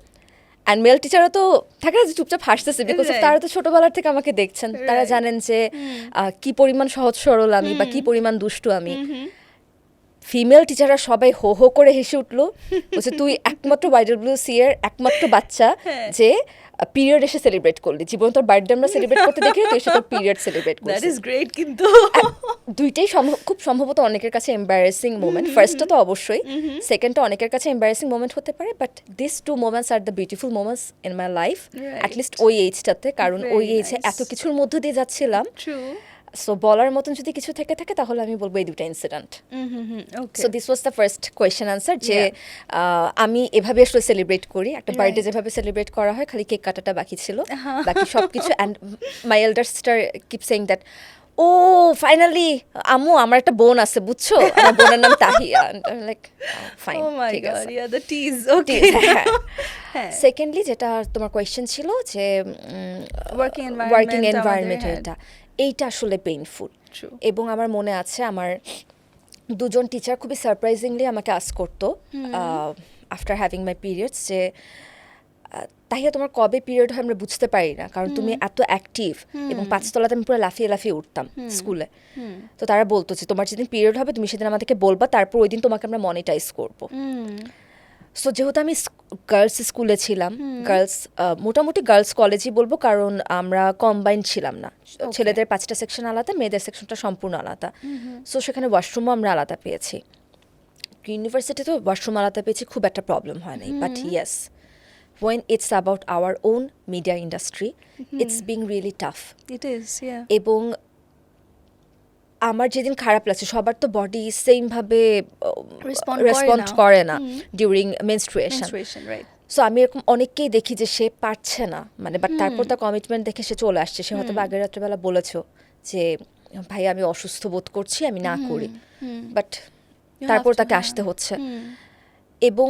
And male টিচারও তো থাকে না যে চুপচাপ হাসতেছে, বিকজ তারা তো ছোটবেলার থেকে আমাকে দেখছেন, তারা জানেন যে কি পরিমাণ সহজ সরল আমি বা কি পরিমাণ দুষ্টু আমি। ফিমেল টিচাররা সবাই হো হো করে হেসে উঠলো, বলছে তুই একমাত্র YWC এর একমাত্র বাচ্চা যে পিরিয়ড এসে সেলিব্রেট করলি, জীবন তোর বার্থডে আমরা সেলিব্রেট করতে দেখি তুই এসে তোর পিরিয়ড সেলিব্রেট করছিস। That is great. কিন্তু দুইটাই খুব সম্ভবত অনেকের কাছে এম্বারেসিং মোমেন্ট। ফার্স্টটা তো অবশ্যই, সেকেন্ডটা অনেকের কাছে এম্বারেসিং মোমেন্ট হতে পারে, but this 2 moments are the beautiful moments in my life, at least ওই এজটাতে। কারণ ওই এজে এত কিছুর মধ্য দিয়ে যাচ্ছিলাম, সো বলার মতন যদি কিছু থেকে থাকে তাহলে আমি বলবো এই 2টা incident. So this was the first question answer, যে আমি এভাবে আসলে সেলিব্রেট করি, একটা বার্থডে যেভাবে সেলিব্রেট করা হয়, খালি কেক কাটাটা বাকি ছিল, বাকি সব কিছু। And my elder sister keep saying that, oh finally আম্মু আমার একটা বোন আছে বুঝছো, আমার বোনের নাম তাহিয়া। লাইক ফাইন, ঠিক আছে। সেকেন্ডলি যেটা তোমার কোয়েশ্চেন ছিল যে ওয়ার্কিং এনভায়রনমেন্টটা, এইটা আসলে পেইনফুল। এবং আমার মনে আছে আমার 2 জন টিচার খুবই সারপ্রাইজিংলি আমাকে আস্ক করতো আফটার হ্যাভিং মাই পিরিয়ডস, যে তাহিয়া তোমার কবে পিরিয়ড হয় আমরা বুঝতে পারি না, কারণ তুমি এত অ্যাক্টিভ। এবং 5 তলাতে আমি পুরো লাফিয়ে লাফিয়ে উঠতাম স্কুলে। তো তারা বলতো যে তোমার যেদিন পিরিয়ড হবে তুমি সেদিন আমাদেরকে বলবা, তারপর ওই দিন তোমাকে আমরা মনিটাইজ করবো। সো যেহেতু আমি গার্লস স্কুলে ছিলাম, গার্লস মোটামুটি গার্লস কলেজই বলবো, কারণ আমরা কম্বাইন্ড ছিলাম না, ছেলেদের 5টা সেকশন আলাদা, মেয়েদের সেকশনটা সম্পূর্ণ আলাদা। সো সেখানে ওয়াশরুমও আমরা আলাদা পেয়েছি। ইউনিভার্সিটিতে ওয়াশরুম আলাদা পেয়েছি, খুব একটা প্রবলেম হয় নাই। But yes, when it's about our own media industry, it's being really tough. It is, yeah. এবং আমার যেদিন খারাপ লাগছে, সবার তো বডি সেম ভাবে রেসপন্ড করে না ডিউরিং মেনস্ট্রুয়েশন, রাইট? সো আমি এরকম অনেককেই দেখি যে সে পারছে না, মানে বাট তারপর তার কমিটমেন্ট দেখে সে চলে আসছে। সে হয়তো আগের রাত্রেবেলা বলেছো যে ভাই আমি অসুস্থ বোধ করছি, আমি না করি, বাট তারপর তাকে আসতে হচ্ছে। এবং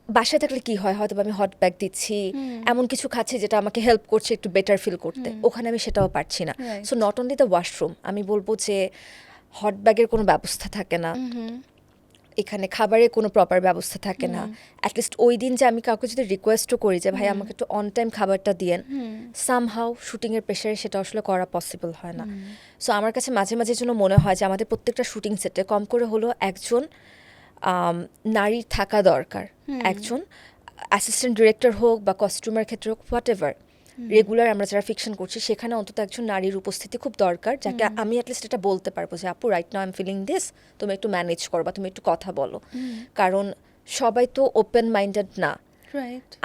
বাসায় থাকলে কি হয়, হয়তো আমি হট ব্যাগ দিচ্ছি, এমন কিছু খাচ্ছি যেটা আমাকে হেল্প করছে একটু বেটার ফিল করতে, ওখানে আমি সেটাও পারছি না। So not only the washroom, আমি বলবো যে হট ব্যাগের কোনো ব্যবস্থা থাকে না, এখানে খাবারের কোনো প্রপার ব্যবস্থা থাকে না। অ্যাটলিস্ট ওই দিন যে আমি কাউকে যদি রিকোয়েস্টও করি যে ভাই আমাকে একটু অন টাইম খাবারটা দিয়েন, সামহাউ শুটিংয়ের প্রেশারে সেটা আসলে করা পসিবল হয় না। সো আমার কাছে মাঝে মাঝে জন্য মনে হয় যে আমাদের প্রত্যেকটা শুটিং সেটে কম করে হলেও একজন নারীর থাকা দরকার, একজন অ্যাসিস্ট্যান্ট ডিরেক্টর হোক বা কস্টিউমের ক্ষেত্রে হোক, হোয়াট এভার, রেগুলার আমরা যারা ফিকশন করছি সেখানে অন্তত একজন নারীর উপস্থিতি খুব দরকার, যাকে আমি অ্যাটলিস্ট এটা বলতে পারবো যে আপু right now I am feeling this, তুমি একটু ম্যানেজ করো বা তুমি একটু কথা বলো। কারণ সবাই তো ওপেন মাইন্ডেড না।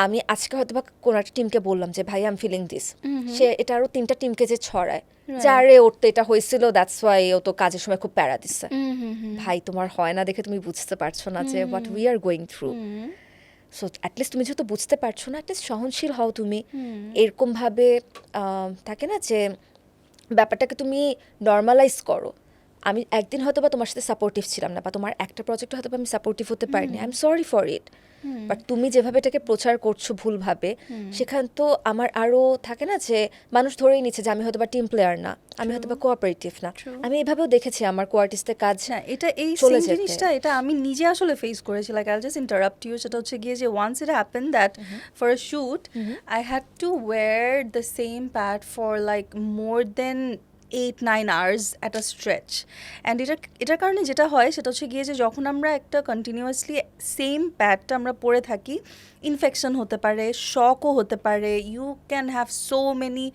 আমি আজকে হয়তো বা কোনো একটা টিমকে বললাম যে ভাই আই এম ফিলিং দিস, সে এটা আরও 3টা টিমকে যে ছড়ায়, যারে ওর তো এটা হয়েছিল দ্যাটস ওয়াই ও তো কাজের সময় খুব প্যারা দিচ্ছে। ভাই তোমার হয় না দেখে তুমি বুঝতে পারছো না যে what we are going through. So at least তুমি যেহেতু বুঝতে পারছো না, অ্যাটলিস্ট সহনশীল হও তুমি। এরকমভাবে থাকে না যে ব্যাপারটাকে তুমি নর্মালাইজ করো। আমি একদিন হয়তো বা তোমার সাথে সাপোর্টিভ ছিলাম না, বা তোমার একটা প্রজেক্টে হয়তো আমি সাপোর্টিভ হতে পারিনি, I am sorry for it. But তুমি যেভাবে এটাকে প্রচার করছো ভুলভাবে, সেখান তো আমার আরও থাকে না যে মানুষ ধরেই নিচ্ছে যে আমি হয়তো বা টিম প্লেয়ার না, আমি হয়তো বা কোঅপারেটিভ না। আমি এভাবেও দেখেছি আমার কোয়ার্টিস্টের কাজ না, এটা এই চলে সেম যেতে। জিনিসটা এটা আমি নিজে আসলে ফেস করেছি। লাইক আইল জাস্ট ইন্টারাপ্ট ইউ। সেটা হচ্ছে গিয়ে যে once it happen that for a shoot I had to wear the same pad for like more than 8-9 hours at a stretch. অ্যান্ড এটার কারণে যেটা হয় সেটা হচ্ছে গিয়ে যে যখন আমরা একটা কন্টিনিউয়াসলি সেম প্যাডটা আমরা পরে থাকি, ইনফেকশন হতে পারে, শকও হতে পারে, you can have so many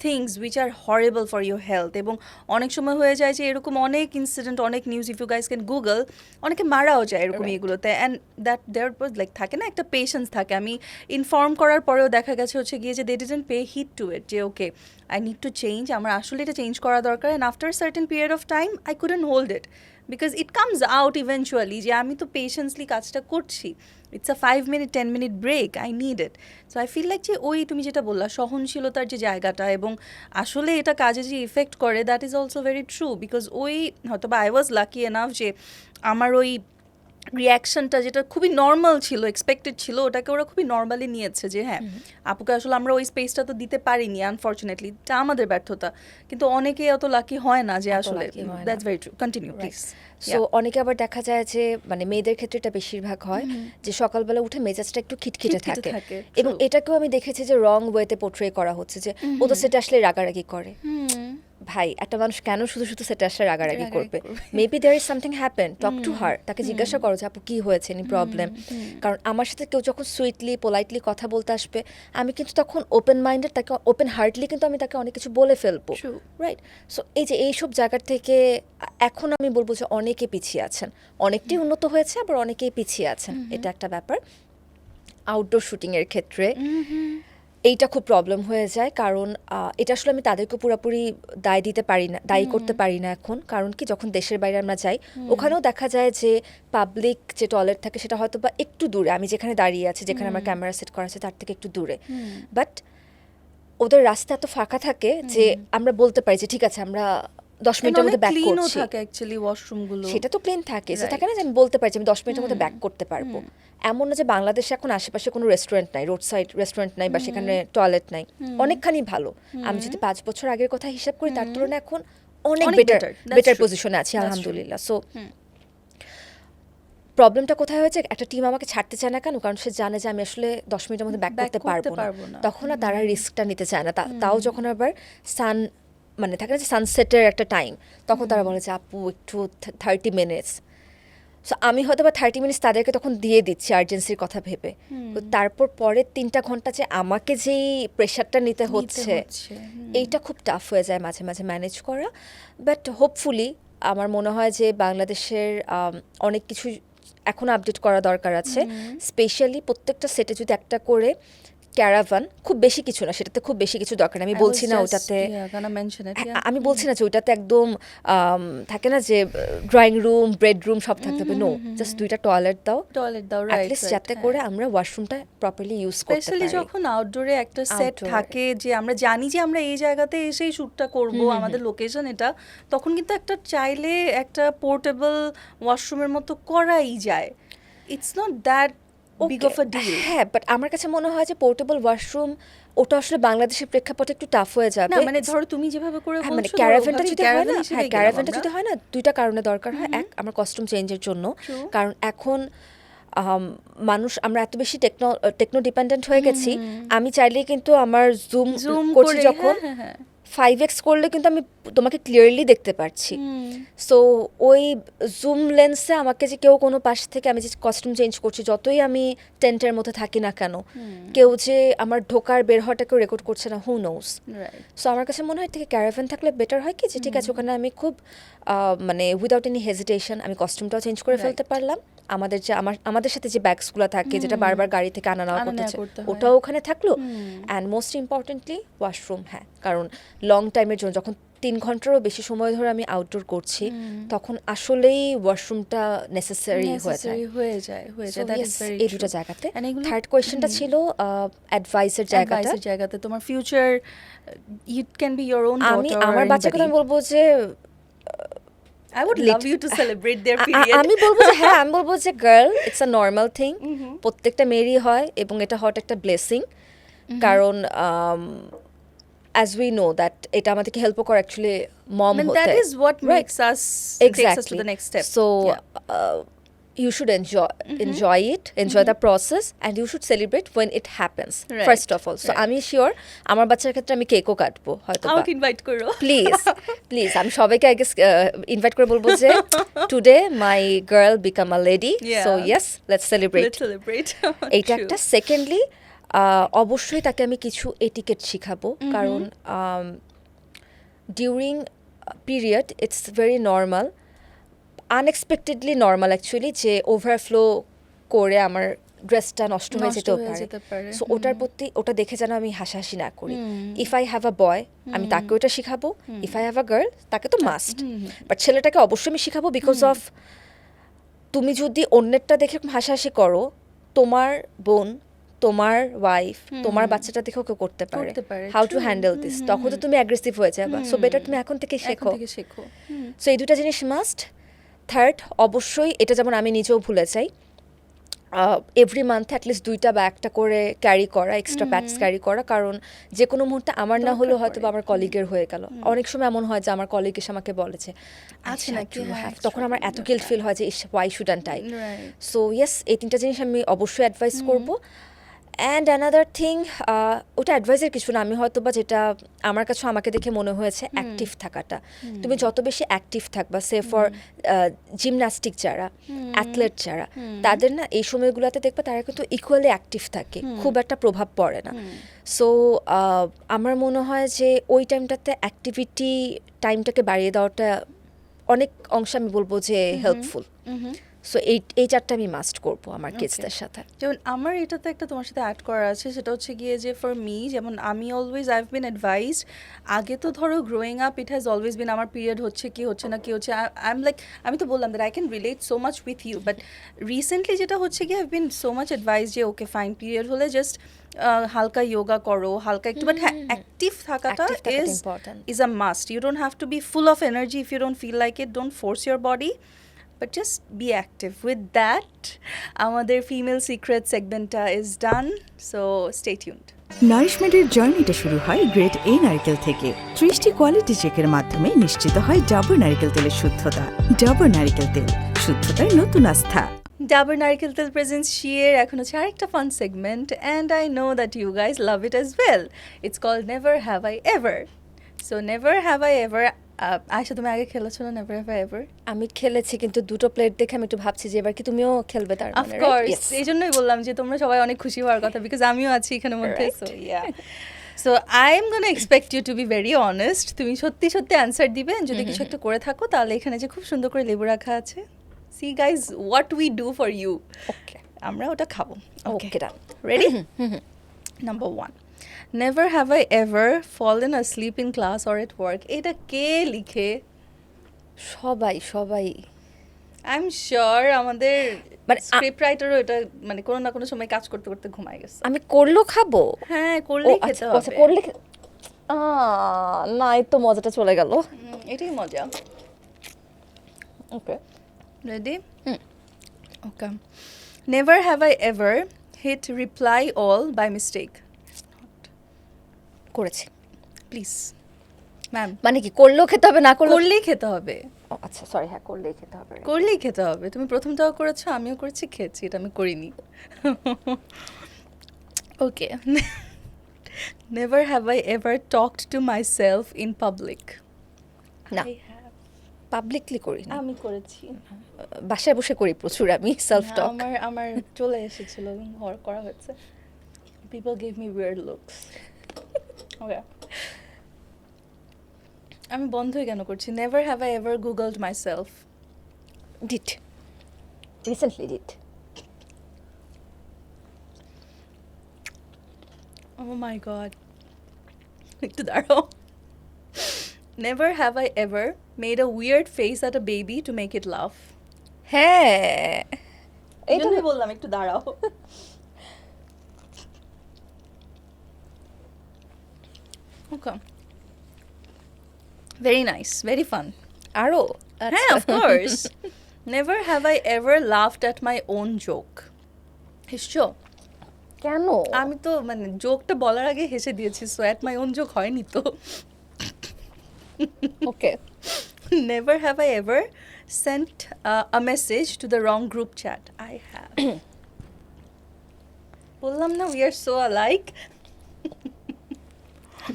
things which are horrible for your health. এবং অনেক সময় হয়ে যায় যে এরকম অনেক ইনসিডেন্ট, অনেক news, if you guys can google, অনেকে মারাও যায় এরকম এগুলোতে। অ্যান্ড দ্যাট দেয়ার লাইক থাকে না একটা পেশেন্স থাকে। আমি ইনফর্ম করার পরেও দেখা গেছে হচ্ছে গিয়ে যে they didn't pay heed to it, যে okay I need to change, আমার আসলে এটা চেঞ্জ করা দরকার। And after certain period of time I couldn't hold it because it comes out eventually যে আমি তো পেশেন্সলি কাজটা করছি, it's a 5-minute 10-minute break, I need it. So I feel like যে ওই তুমি যেটা বললা সহনশীলতার যে জায়গাটা, এবং আসলে এটা কাজে যে ইফেক্ট করে, that is also very true. Because ওই হয়তো বা আই ওয়াজ লাকি এনাফ যে আমার ওই রিয়াকশনটা যেটা খুবই নর্মাল ছিল, এক্সপেক্টেড ছিল, ওটাকে ওরা খুবই নর্মালি নিয়েছে যে হ্যাঁ আপুকে আসলে আমরা ওই স্পেসটা তো দিতে পারিনি আনফর্চুনেটলি, এটা আমাদের ব্যর্থতা। কিন্তু অনেকে অত লাকি হয় না যে আসলে। That's very true, continue please. So অনেকে আবার দেখা যায় যে মানে মেয়েদের ক্ষেত্রে এটা বেশিরভাগ হয় যে সকালবেলা উঠে মেজাজটা একটু খিটখিটে থাকে, এবং এটাকেও আমি দেখেছি যে রং ওয়েতে পোট্রে করা হচ্ছে যে ও তো সেটা আসলে রাগারাগি করে। ভাই, একটা মানুষ কেন শুধু শুধু সেটা আসলে রাগারাগি করবে? Maybe there is something happen, talk to her, তাকে জিজ্ঞাসা করো যে আপু কি হয়েছে, এনি প্রবলেম? কারণ আমার সাথে কেউ যখন সুইটলি পোলাইটলি কথা বলতে আসবে, আমি কিন্তু তখন ওপেন মাইন্ডেড, তাকে ওপেন হার্টলি কিন্তু আমি তাকে অনেক কিছু বলে ফেলবো, রাইট? সো এই যে এইসব জায়গার থেকে এখন আমি বলবো যে অনেকে পিছিয়ে আছেন, অনেকটাই উন্নত হয়েছে, আবার অনেকেই পিছিয়ে আছেন। এটা একটা ব্যাপার। আউটডোর শুটিংয়ের ক্ষেত্রে এইটা খুব প্রবলেম হয়ে যায়, কারণ এটা আসলে আমি তাদেরকে পুরোপুরি দায়ী করতে পারি না এখন। কারণ কি, যখন দেশের বাইরে আমরা যাই, ওখানেও দেখা যায় যে পাবলিক যে টয়লেট থাকে সেটা হয়তো বা একটু দূরে, আমি যেখানে দাঁড়িয়ে আছি, যেখানে আমার ক্যামেরা সেট করা আছে তার থেকে একটু দূরে, বাট ওদের রাস্তা এত ফাঁকা থাকে যে আমরা বলতে পারি যে ঠিক আছে আমরা 10 মিনিটের মধ্যে ব্যাক করছি। অ্যাকচুয়ালি ওয়াশরুমগুলো সেটা তো প্লেন থাকে, যে থাকে না যে আমি বলতে পারি যে আমি 10 মিনিটের মধ্যে ব্যাক করতে পারবো। এমন না যে বাংলাদেশে এখন আশেপাশে কোনো রেস্টুরেন্ট নাই, রোড সাইড রেস্টুরেন্ট নাই, বা সেখানে টয়লেট নাই, অনেকখানি ভালো। আমি যদি 5 বছর আগের কথা হিসাব করি, তার তুলনায় এখন অনেক বেটার পজিশনে আছি আলহামদুলিল্লাহ। সো প্রবলেমটা কোথায় হয়েছে, একটা টিম আমাকে ছাড়তে চায় না কেন? কারণ সে জানে যে আমি আসলে 10 মিনিটের মধ্যে ব্যাক করতে পারবো না। তখন আর তারা রিস্কটা নিতে চায় না। তাও যখন আবার মানে থাকে না যে সানসেটের একটা টাইম, তখন তারা বলে যে আপু একটু 30 মিনিটস। সো আমি হয়তো বা 30 মিনিটস তাদেরকে তখন দিয়ে দিচ্ছি আর্জেন্সির কথা ভেবে। তারপর পরের 3টা ঘন্টা যে আমাকে যেই প্রেশারটা নিতে হচ্ছে, এইটা খুব টাফ হয়ে যায় মাঝে মাঝে ম্যানেজ করা। বাট হোপফুলি আমার মনে হয় যে বাংলাদেশের অনেক কিছু এখন আপডেট করা দরকার আছে। স্পেশালি প্রত্যেকটা সেটে যদি একটা করে ক্যারাভান, খুব বেশি কিছু না, সেটাতে খুব বেশি কিছু দরকার নেই। আমি বলছি না ওটাতে, আমি বলছি না যে ওইটাতে একদম থাকে না যে ড্রয়িং রুম, বেডরুম সব থাকতে হবে, নো, জাস্ট 2টা টয়লেট দাও অ্যাটলিস্ট, যাতে করে আমরা ওয়াশরুমটা প্রপারলি ইউজ করতে পারি। স্পেশালি যখন আউটডোরে একটা সেট থাকে, যে আমরা জানি যে আমরা এই জায়গাতে এসেই শ্যুটটা করব, আমাদের লোকেশন এটা, তখন কিন্তু একটা চাইলে একটা পোর্টেবল ওয়াশরুমের মতো করাই যায়। It's not that big of a deal. হ্যাঁ, বাট আমার কাছে মনে হয় যে পোর্টেবল ওয়াশরুম ওটা আসলে বাংলাদেশের প্রেক্ষাপটে একটু টাফ হয়ে যাবে। না মানে ধরো তুমি যেভাবে করে বলছো, মানে ক্যারাভ্যানটা যদি হয় না, হ্যাঁ ক্যারাভ্যানটা যদি হয় না, 2টা কারণে দরকার হয়। এক, আমার কস্টিউম চেঞ্জের জন্য, কারণ এখন মানুষ আমরা এত বেশি টেকনো ডিপেন্ডেন্ট হয়ে গেছি। আমি চাইলেই কিন্তু আমার জুম করছি যখন 5x করলে কিন্তু আমি তোমাকে ক্লিয়ারলি দেখতে পারছি। সো ওই জুম লেন্সে আমাকে যে কেউ কোনো পাশ থেকে, আমি যে কস্টিউম চেঞ্জ করছি, যতই আমি টেন্টের মধ্যে থাকি না কেন, কেউ যে আমার ঢোকার বের হওয়াটাকেও রেকর্ড করছে না, হু নোস। সো আমার কাছে মনে হয় থেকে ক্যারাভ্যান থাকলে বেটার হয় কি, যে ঠিক আছে ওখানে আমি খুব মানে উইদাউট এনি হেজিটেশন আমি কস্টিউমটাও চেঞ্জ করে ফেলতে পারলাম। আমাদের সাথে যে ব্যাগসগুলো থাকে, যেটা বারবার গাড়ি থেকে আনা নেওয়া করতেছে, ওটাও ওখানে থাকলো। অ্যান্ড মোস্ট ইম্পর্টেন্টলি ওয়াশরুম, হ্যাঁ, কারণ লং টাইমের জন্য যখন 3 ঘন্টারও বেশি সময় ধরে আমি আউটডোর করছি, তখন আসলেই ওয়াশরুমটা নেসেসারি হয়ে যায়। এই 2টা জায়গাতে। থার্ড কোয়েশ্চেনটা ছিল অ্যাডভাইসের জায়গাতে, তোমার future, it can B your own daughter. আমি আমার বাচ্চাকে আমি বলবো যে I would love you to celebrate their period. আমি বলবো যে হ্যাঁ আমি বলবো যে girl it's a normal thing প্রত্যেকটা মেয়েরই হয় এবং এটা হওয়াটা একটা ব্লেসিং কারণ as we know that এটা আমাদেরকে হেল্প করে অ্যাকচুয়ালি মম হতে that is what makes us takes us to the next step. So you should enjoy it, enjoy the process, and you should celebrate when it happens. Right. First of all, so আমি শিওর আমার বাচ্চার ক্ষেত্রে আমি কেকও কাটবো হয়তো আমাকে ইনভাইট করো প্লিজ আমি সবাইকে আগে ইনভাইট করে বলবো যে today my girl become a lady so yes let's celebrate এইটা একটা সেকেন্ডলি অবশ্যই তাকে আমি কিছু এটিকেট শিখাবো কারণ during period it's very normal unexpectedly normal actually যে ওভারফ্লো করে আমার ড্রেসটা নষ্ট হয়ে যেতে পারে সো ওটার প্রতি ওটা দেখে যেন আমি হাসাহাসি না করি if I have a boy আমি তাকে ওটা শিখাবো if I have a girl তাকে তো মাস্ট বাট ছেলেটাকে অবশ্যই আমি শিখাবো বিকজ অফ তুমি যদি অন্যেরটা দেখে হাসাহাসি করো তোমার বোন তোমার ওয়াইফ তোমার বাচ্চাটা দেখেও কেউ করতে পারে হাউ টু হ্যান্ডেল দিস তখন তো তুমি অ্যাগ্রেসিভ হয়ে যাবে সো বেটার তুমি এখন থেকে শেখো সো এই দুটা জিনিস মাস্ট থার্ড অবশ্যই এটা যেমন আমি নিজেও ভুলে যাই এভরি মান্থে অ্যাটলিস্ট 2টা বা 1টা করে ক্যারি করা এক্সট্রা প্যাডস ক্যারি করা কারণ যে কোনো মুহূর্তে আমার না হলেও হয়তো বা আমার কলিগের হয়ে গেল অনেক সময় এমন হয় যে আমার কলিগ এসে আমাকে বলে যে আচ্ছা নাকি তখন আমার এত গিল্ট ফিল হয় যে why shouldn't I so yes এই 3টা জিনিস আমি অবশ্যই অ্যাডভাইস করবো অ্যান্ড অ্যানাদার থিং ওটা অ্যাডভাইসের কিছু না আমি হয়তো বা যেটা আমার কাছে আমাকে দেখে মনে হয়েছে অ্যাক্টিভ থাকাটা তুমি যত বেশি অ্যাক্টিভ থাকবা সে ফর জিমন্যাস্টিক যারা অ্যাথলেট যারা তাদের না এই সময়গুলোতে দেখবা তারা কিন্তু ইকুয়ালি অ্যাক্টিভ থাকে খুব একটা প্রভাব পড়ে না সো আমার মনে হয় যে ওই টাইমটাতে অ্যাক্টিভিটি টাইমটাকে বাড়িয়ে দেওয়াটা অনেক অংশে আমি বলবো যে হেল্পফুল সো এই চারটা আমি মাস্ট করবো আমার কিডসদের সাথে যেমন আমার এটাতে একটা তোমার সাথে অ্যাড করা আছে সেটা হচ্ছে গিয়ে যে ফর মি যেমন আমি always I have been advised আগে তো ধরো growing up it has always been আমার পিরিয়ড হচ্ছে কি হচ্ছে না কি হচ্ছে আই এম লাইক আমি তো বললাম that I can relate so much with you but recently যেটা হচ্ছে গিয়ে have been so much advice যে ওকে ফাইন পিরিয়ড হলে জাস্ট হালকা যোগা করো হালকা একটু বাট হ্যাঁ অ্যাক্টিভ থাকাটা is a must you don't have to be full of energy if you don't feel like it don't force your body but just be active. With that, আমাদের ফিমেল সিক্রেট সেগমেন্টটা is done, so stay tuned. নারিশমেন্টের জার্নিটা শুরু হয় গ্রেট এ নারকেল থেকে 30টি কোয়ালিটি চেকের মাধ্যমে নিশ্চিত হয় ডাবর নারকেল তেলের শুদ্ধতা ডাবর নারকেল তেল শুদ্ধতার নতুন আস্থা Dabur Narikal Tel Presents Sheer এখন হচ্ছে আরেকটা fun segment and I know that you guys love it as well. It's called Never Have I Ever. So never have I ever Ayesha তুমি আগে খেলেছো না নেভার হ্যাভ আই এভার আমি খেলেছি কিন্তু দুটো প্লেট দেখে আমি একটু ভাবছি যে এবার কি তুমিও খেলবে তার মানে অফকোর্স এইজন্যই বললাম যে তোমরা সবাই অনেক খুশি হওয়ার কথা বিকজ আমিও আছি এখানের মধ্যে so yeah so I am gonna expect you to be very honest তুমি সত্যি সত্যি অ্যান্সার দিবে যদি কিছু একটা করে থাকো তাহলে এখানে যে খুব সুন্দর করে লেবু রাখা আছে see guys what we do for you okay আমরা ওটা খাবো okay done ready number 1 Never have I ever fallen asleep in class or at work. এটা কে লিখে সবাই I'm sure আমাদের স্ক্রিপ্ট রাইটারও এটা মানে কোনো না কোনো সময় কাজ করতে করতে ঘুমায় গেছে আমি করলো খাবো হ্যাঁ করলেই খেতে হবে আচ্ছা করলে না এই তো মজাটা চলে গেল এটাই মজা okay ready okay Never have I ever hit reply all by mistake. করেছি প্লিজ ম্যাম মানে কি করলেও খেতে হবে না করলেই খেতে হবে আচ্ছা সরি হ্যাঁ করলেই খেতে হবে করলেই খেতে হবে তুমি প্রথমটাও করেছো আমিও করেছি খেয়েছি এটা আমি করিনি okay never have I ever talked to myself in public না পাবলিকলি করি না আমি করেছি বাসায় বসে করি প্রচুর আমি সেলফ টক আমার চলে এসেছিল করা হয়েছে people give me weird looks okay আমি বন্ধই কেন করছি never have I ever googled myself did recently did oh my god একটু দাঁড়াও never have I ever made a weird face at a baby to make it laugh হ্যাঁ এইটা বললাম একটু দাঁড়াও Okay. Very nice, very fun. আরো হ্যাঁ, of course. Never have I ever laughed at my own joke. হেসছো? কেন? আমি তো মানে জোকটা বলার আগে হেসে দিয়েছি, so at my own joke হয়নি তো। ওকে। Never have I ever sent a message to the wrong group chat. I have. বললাম না, we are so alike.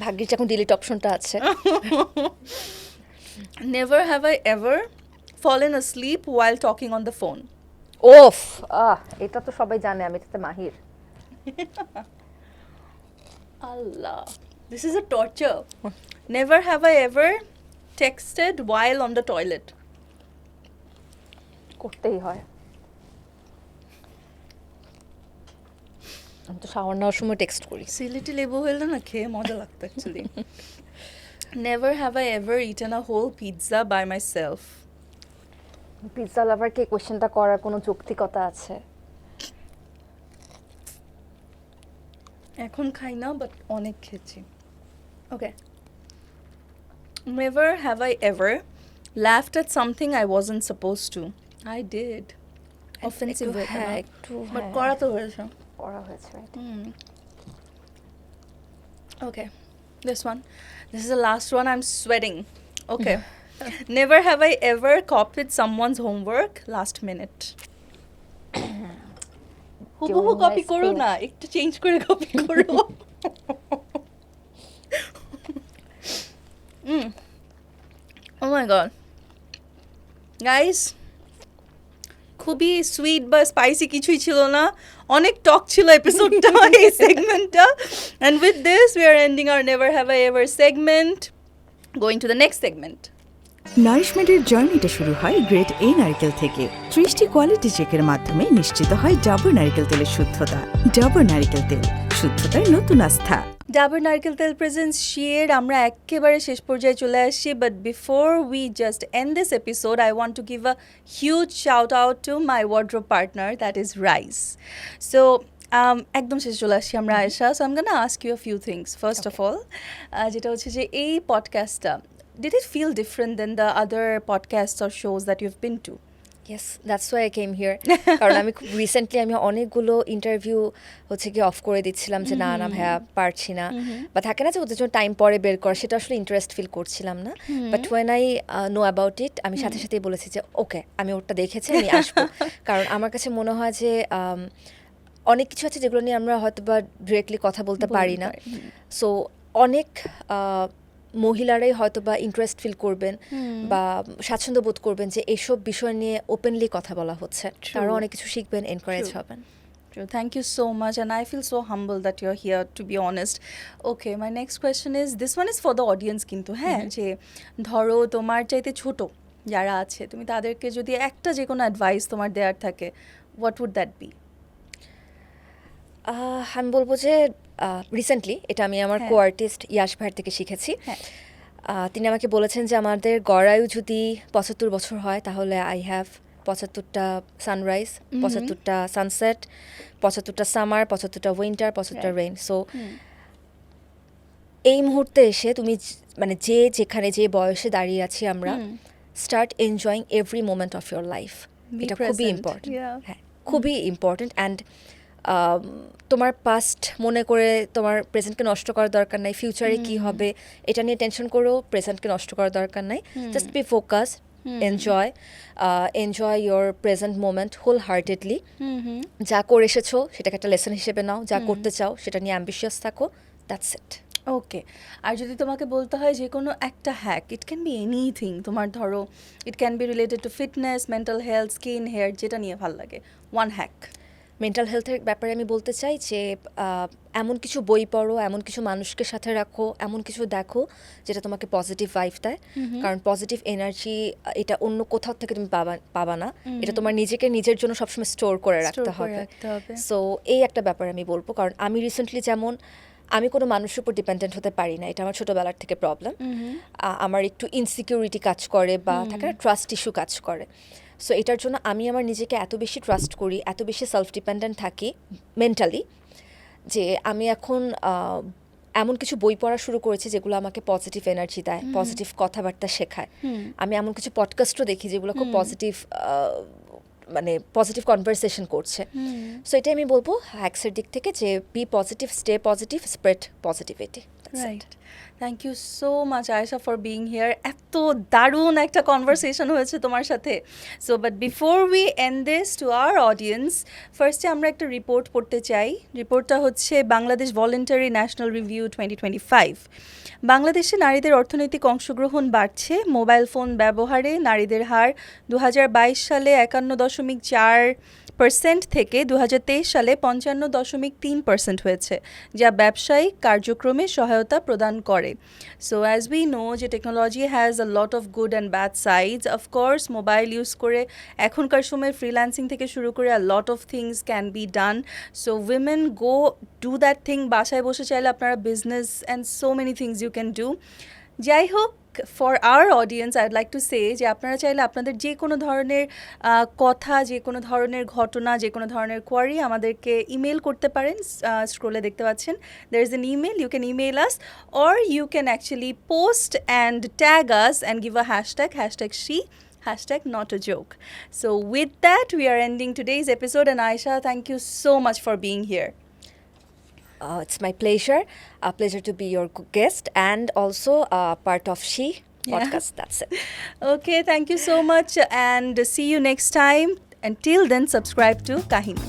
ভাগ্যিস এখন ডিলিট অপশনটা আছে। Never have I ever fallen asleep while talking on the phone. ওফ, এটা তো সবাই জানে আমি এটাতে মাহির। Allah, this is a torture. Never have I ever texted while on the toilet. করতেই হয়। আমি তো শাওয়ার নেওয়ার সময় টেক্সট করি। সিলেটি লেবু হইলে না খেয়ে মজা লাগতো actually. Never have I ever eaten a whole pizza by myself. Pizza লাভারকে কোশ্চেনটা করার কোনো যৌক্তিকতা আছে? এখন খাই না, বাট অনেক খেয়েছি। ওকে। Never have I ever laughed at something I wasn't supposed to. I did. Offensive হয়ে হ্যাঁ, গেল, একটু বাট হ্যাঁ, করা তো হয়েছে। করা হয়েছে, right? Okay, this one. This is the last one. I'm sweating. Okay. Never have I ever copied someone's homework last minute. হুবহু During কপি my করো school. না, একটু চেঞ্জ করে কপি করো। Oh my god. Guys, খুবই সুইট বা স্পাইসি কিছুই ছিল না, অনেক টক ছিল এপিসোডটা, এই সেগমেন্টটা। And with this we are ending our never have I ever segment, going to the next segment. নারিশমেন্টের জার্নিটা শুরু হয় গ্রেট এ নারকেল থেকে। 30টি কোয়ালিটি চেকের মাধ্যমে নিশ্চিত হয় ডাবর নারকেল তেলের শুদ্ধতা। ডাবর নারকেল তেল, শুদ্ধতার নতুন আস্থা। ডাবর নারকেল তেল প্রেজেন্টস শিয়ের আমরা একেবারে শেষ পর্যায়ে চলে আসছি, but before we just end this episode I want to give a huge shout out to my wardrobe partner, that is রাইস। সো একদম শেষে চলে আসছি আমরা Ayesha. So I am gonna ask you a few things. First of all, যেটা হচ্ছে যে এই পডকাস্টটা, did it feel different than the other podcasts or shows that you've been to? Yes, that's why I came here. কারণ আমি খুব রিসেন্টলি আমি অনেকগুলো ইন্টারভিউ হচ্ছে কি অফ করে দিচ্ছিলাম যে না ভাইয়া পারছি না, বা থাকে না যে ওদের জন্য টাইম পরে বের করা, সেটা আসলে ইন্টারেস্ট ফিল করছিলাম না। But when I know about it, আমি সাথে সাথেই বলেছি যে ওকে, আমি ওটা দেখেছি, আমি আসবো। কারণ আমার কাছে মনে হয় যে অনেক কিছু আছে যেগুলো নিয়ে আমরা হয়তো বা ডিরেক্টলি কথা বলতে পারি না। সো অনেক মহিলারাই হয়তো বা ইন্টারেস্ট ফিল করবেন বা স্বাচ্ছন্দ্য বোধ করবেন যে এইসব বিষয় নিয়ে ওপেনলি কথা বলা হচ্ছে, তারাও অনেক কিছু শিখবেন, এনকারেজ হবেন। True. Thank you so much, and I feel so humbled that you're here, to be honest. Okay, my next question is, this one is for the audience কিন্তু, হ্যাঁ, যে ধরো তোমার চাইতে ছোট যারা আছে, তুমি তাদেরকে যদি একটা যে কোনো অ্যাডভাইস তোমার দেওয়ার থাকে, what would that be? আমি বলবো যে রিসেন্টলি এটা আমি আমার কো আর্টিস্ট ইয়াশ ভাইয়ের থেকে শিখেছি। তিনি আমাকে বলেছেন যে আমাদের গড়ায়ু যদি 75 বছর হয়, তাহলে আই হ্যাভ 75টা সানরাইজ, 75টা সানসেট, 75টা সামার, 75টা উইন্টার, 75টা রেইন। সো এই মুহূর্তে এসে তুমি মানে যেখানে যে বয়সে দাঁড়িয়ে আছি আমরা, start enjoying every moment of your life. এটা খুবই ইম্পর্টেন্ট, হ্যাঁ, খুবই ইম্পর্টেন্ট। অ্যান্ড তোমার পাস্ট মনে করে তোমার প্রেজেন্টকে নষ্ট করার দরকার নাই, ফিউচারে কি হবে এটা নিয়ে টেনশন করেও প্রেজেন্টকে নষ্ট করার দরকার নাই। Just be focus, enjoy your present moment wholeheartedly. যা করে এসেছো সেটাকে একটা লেসন হিসেবে নাও, যা করতে চাও সেটা নিয়ে অ্যাম্বিশিয়াস থাকো, দ্যাটস ইট। ওকে, আর যদি তোমাকে বলতে হয় যে কোনো একটা hack, it can be anything, তোমার ধরো it can be related to fitness, mental health, skin, hair, যেটা নিয়ে ভালো লাগে, ওয়ান হ্যাক। মেন্টাল হেলথের ব্যাপারে আমি বলতে চাই যে এমন কিছু বই পড়ো, এমন কিছু মানুষকে সাথে রাখো, এমন কিছু দেখো যেটা তোমাকে পজিটিভ ভাইব দেয়। কারণ পজিটিভ এনার্জি এটা অন্য কোথাও থেকে তুমি পাবা না, এটা তোমার নিজেকে নিজের জন্য সবসময় স্টোর করে রাখতে হবে। সো এই একটা ব্যাপার আমি বলবো। কারণ আমি রিসেন্টলি যেমন আমি কোনো মানুষের উপর ডিপেন্ডেন্ট হতে পারি না, এটা আমার ছোটোবেলার থেকে প্রবলেম। আমার একটু ইনসিকিউরিটি কাজ করে বা থাকে না ট্রাস্ট ইস্যু কাজ করে। সো এটার জন্য আমি আমার নিজেকে এত বেশি ট্রাস্ট করি, এত বেশি সেলফ ডিপেন্ডেন্ট থাকি মেন্টালি, যে আমি এখন এমন কিছু বই পড়া শুরু করেছি যেগুলো আমাকে পজিটিভ এনার্জি দেয়, পজিটিভ কথাবার্তা শেখায়। আমি এমন কিছু পডকাস্টও দেখি যেগুলো খুব পজিটিভ, মানে পজিটিভ কনভারসেশন করছে। সো এটাই আমি বলবো হ্যাক্সের দিক থেকে, যে be positive, stay positive, spread positivity. Right, thank you so much Ayesha for being here. এত দারুণ একটা কনভারসেশন হয়েছে তোমার সাথে। So but before we end this to our audience, ফার্স্টে আমরা একটা রিপোর্ট পড়তে চাই। রিপোর্টটা হচ্ছে বাংলাদেশ ভলেন্টারি ন্যাশনাল রিভিউ 2025। বাংলাদেশে নারীদের অর্থনৈতিক অংশগ্রহণ বাড়ছে। মোবাইল ফোন ব্যবহারে নারীদের হার 2022 সালে 51.4% থেকে 2023 সালে 55.3% হয়েছে, যা ব্যবসায়িক কার্যক্রমে সহায়তা প্রদান করে। সো অ্যাজ উই নো যে technology has a lot of good and bad sides. Of course mobile use করে এখনকার সময় ফ্রিল্যান্সিং থেকে শুরু করে a lot of things can be done. So women go do that thing. বাসায় বসে চাইলে আপনারা business and so many things you can do. যাই হোক, for our audience I'd like to say যে আপনারা চাইলে আপনাদের যে কোনো ধরনের কথা, যে কোনো ধরনের ঘটনা, যে কোনো ধরনের কোয়ারি আমাদেরকে ইমেল করতে পারেন। স্ক্রোলে দেখতে পাচ্ছেন there is an email, you can email us, or you can actually post and tag us and give a hashtag #she, #notajoke. So with that, we are ending today's episode, and Aisha, thank you so much for being here. It's my pleasure, a pleasure to be your guest and also part of She podcast. That's it. Okay, thank you so much, and see you next time. Until then, subscribe to Kahini.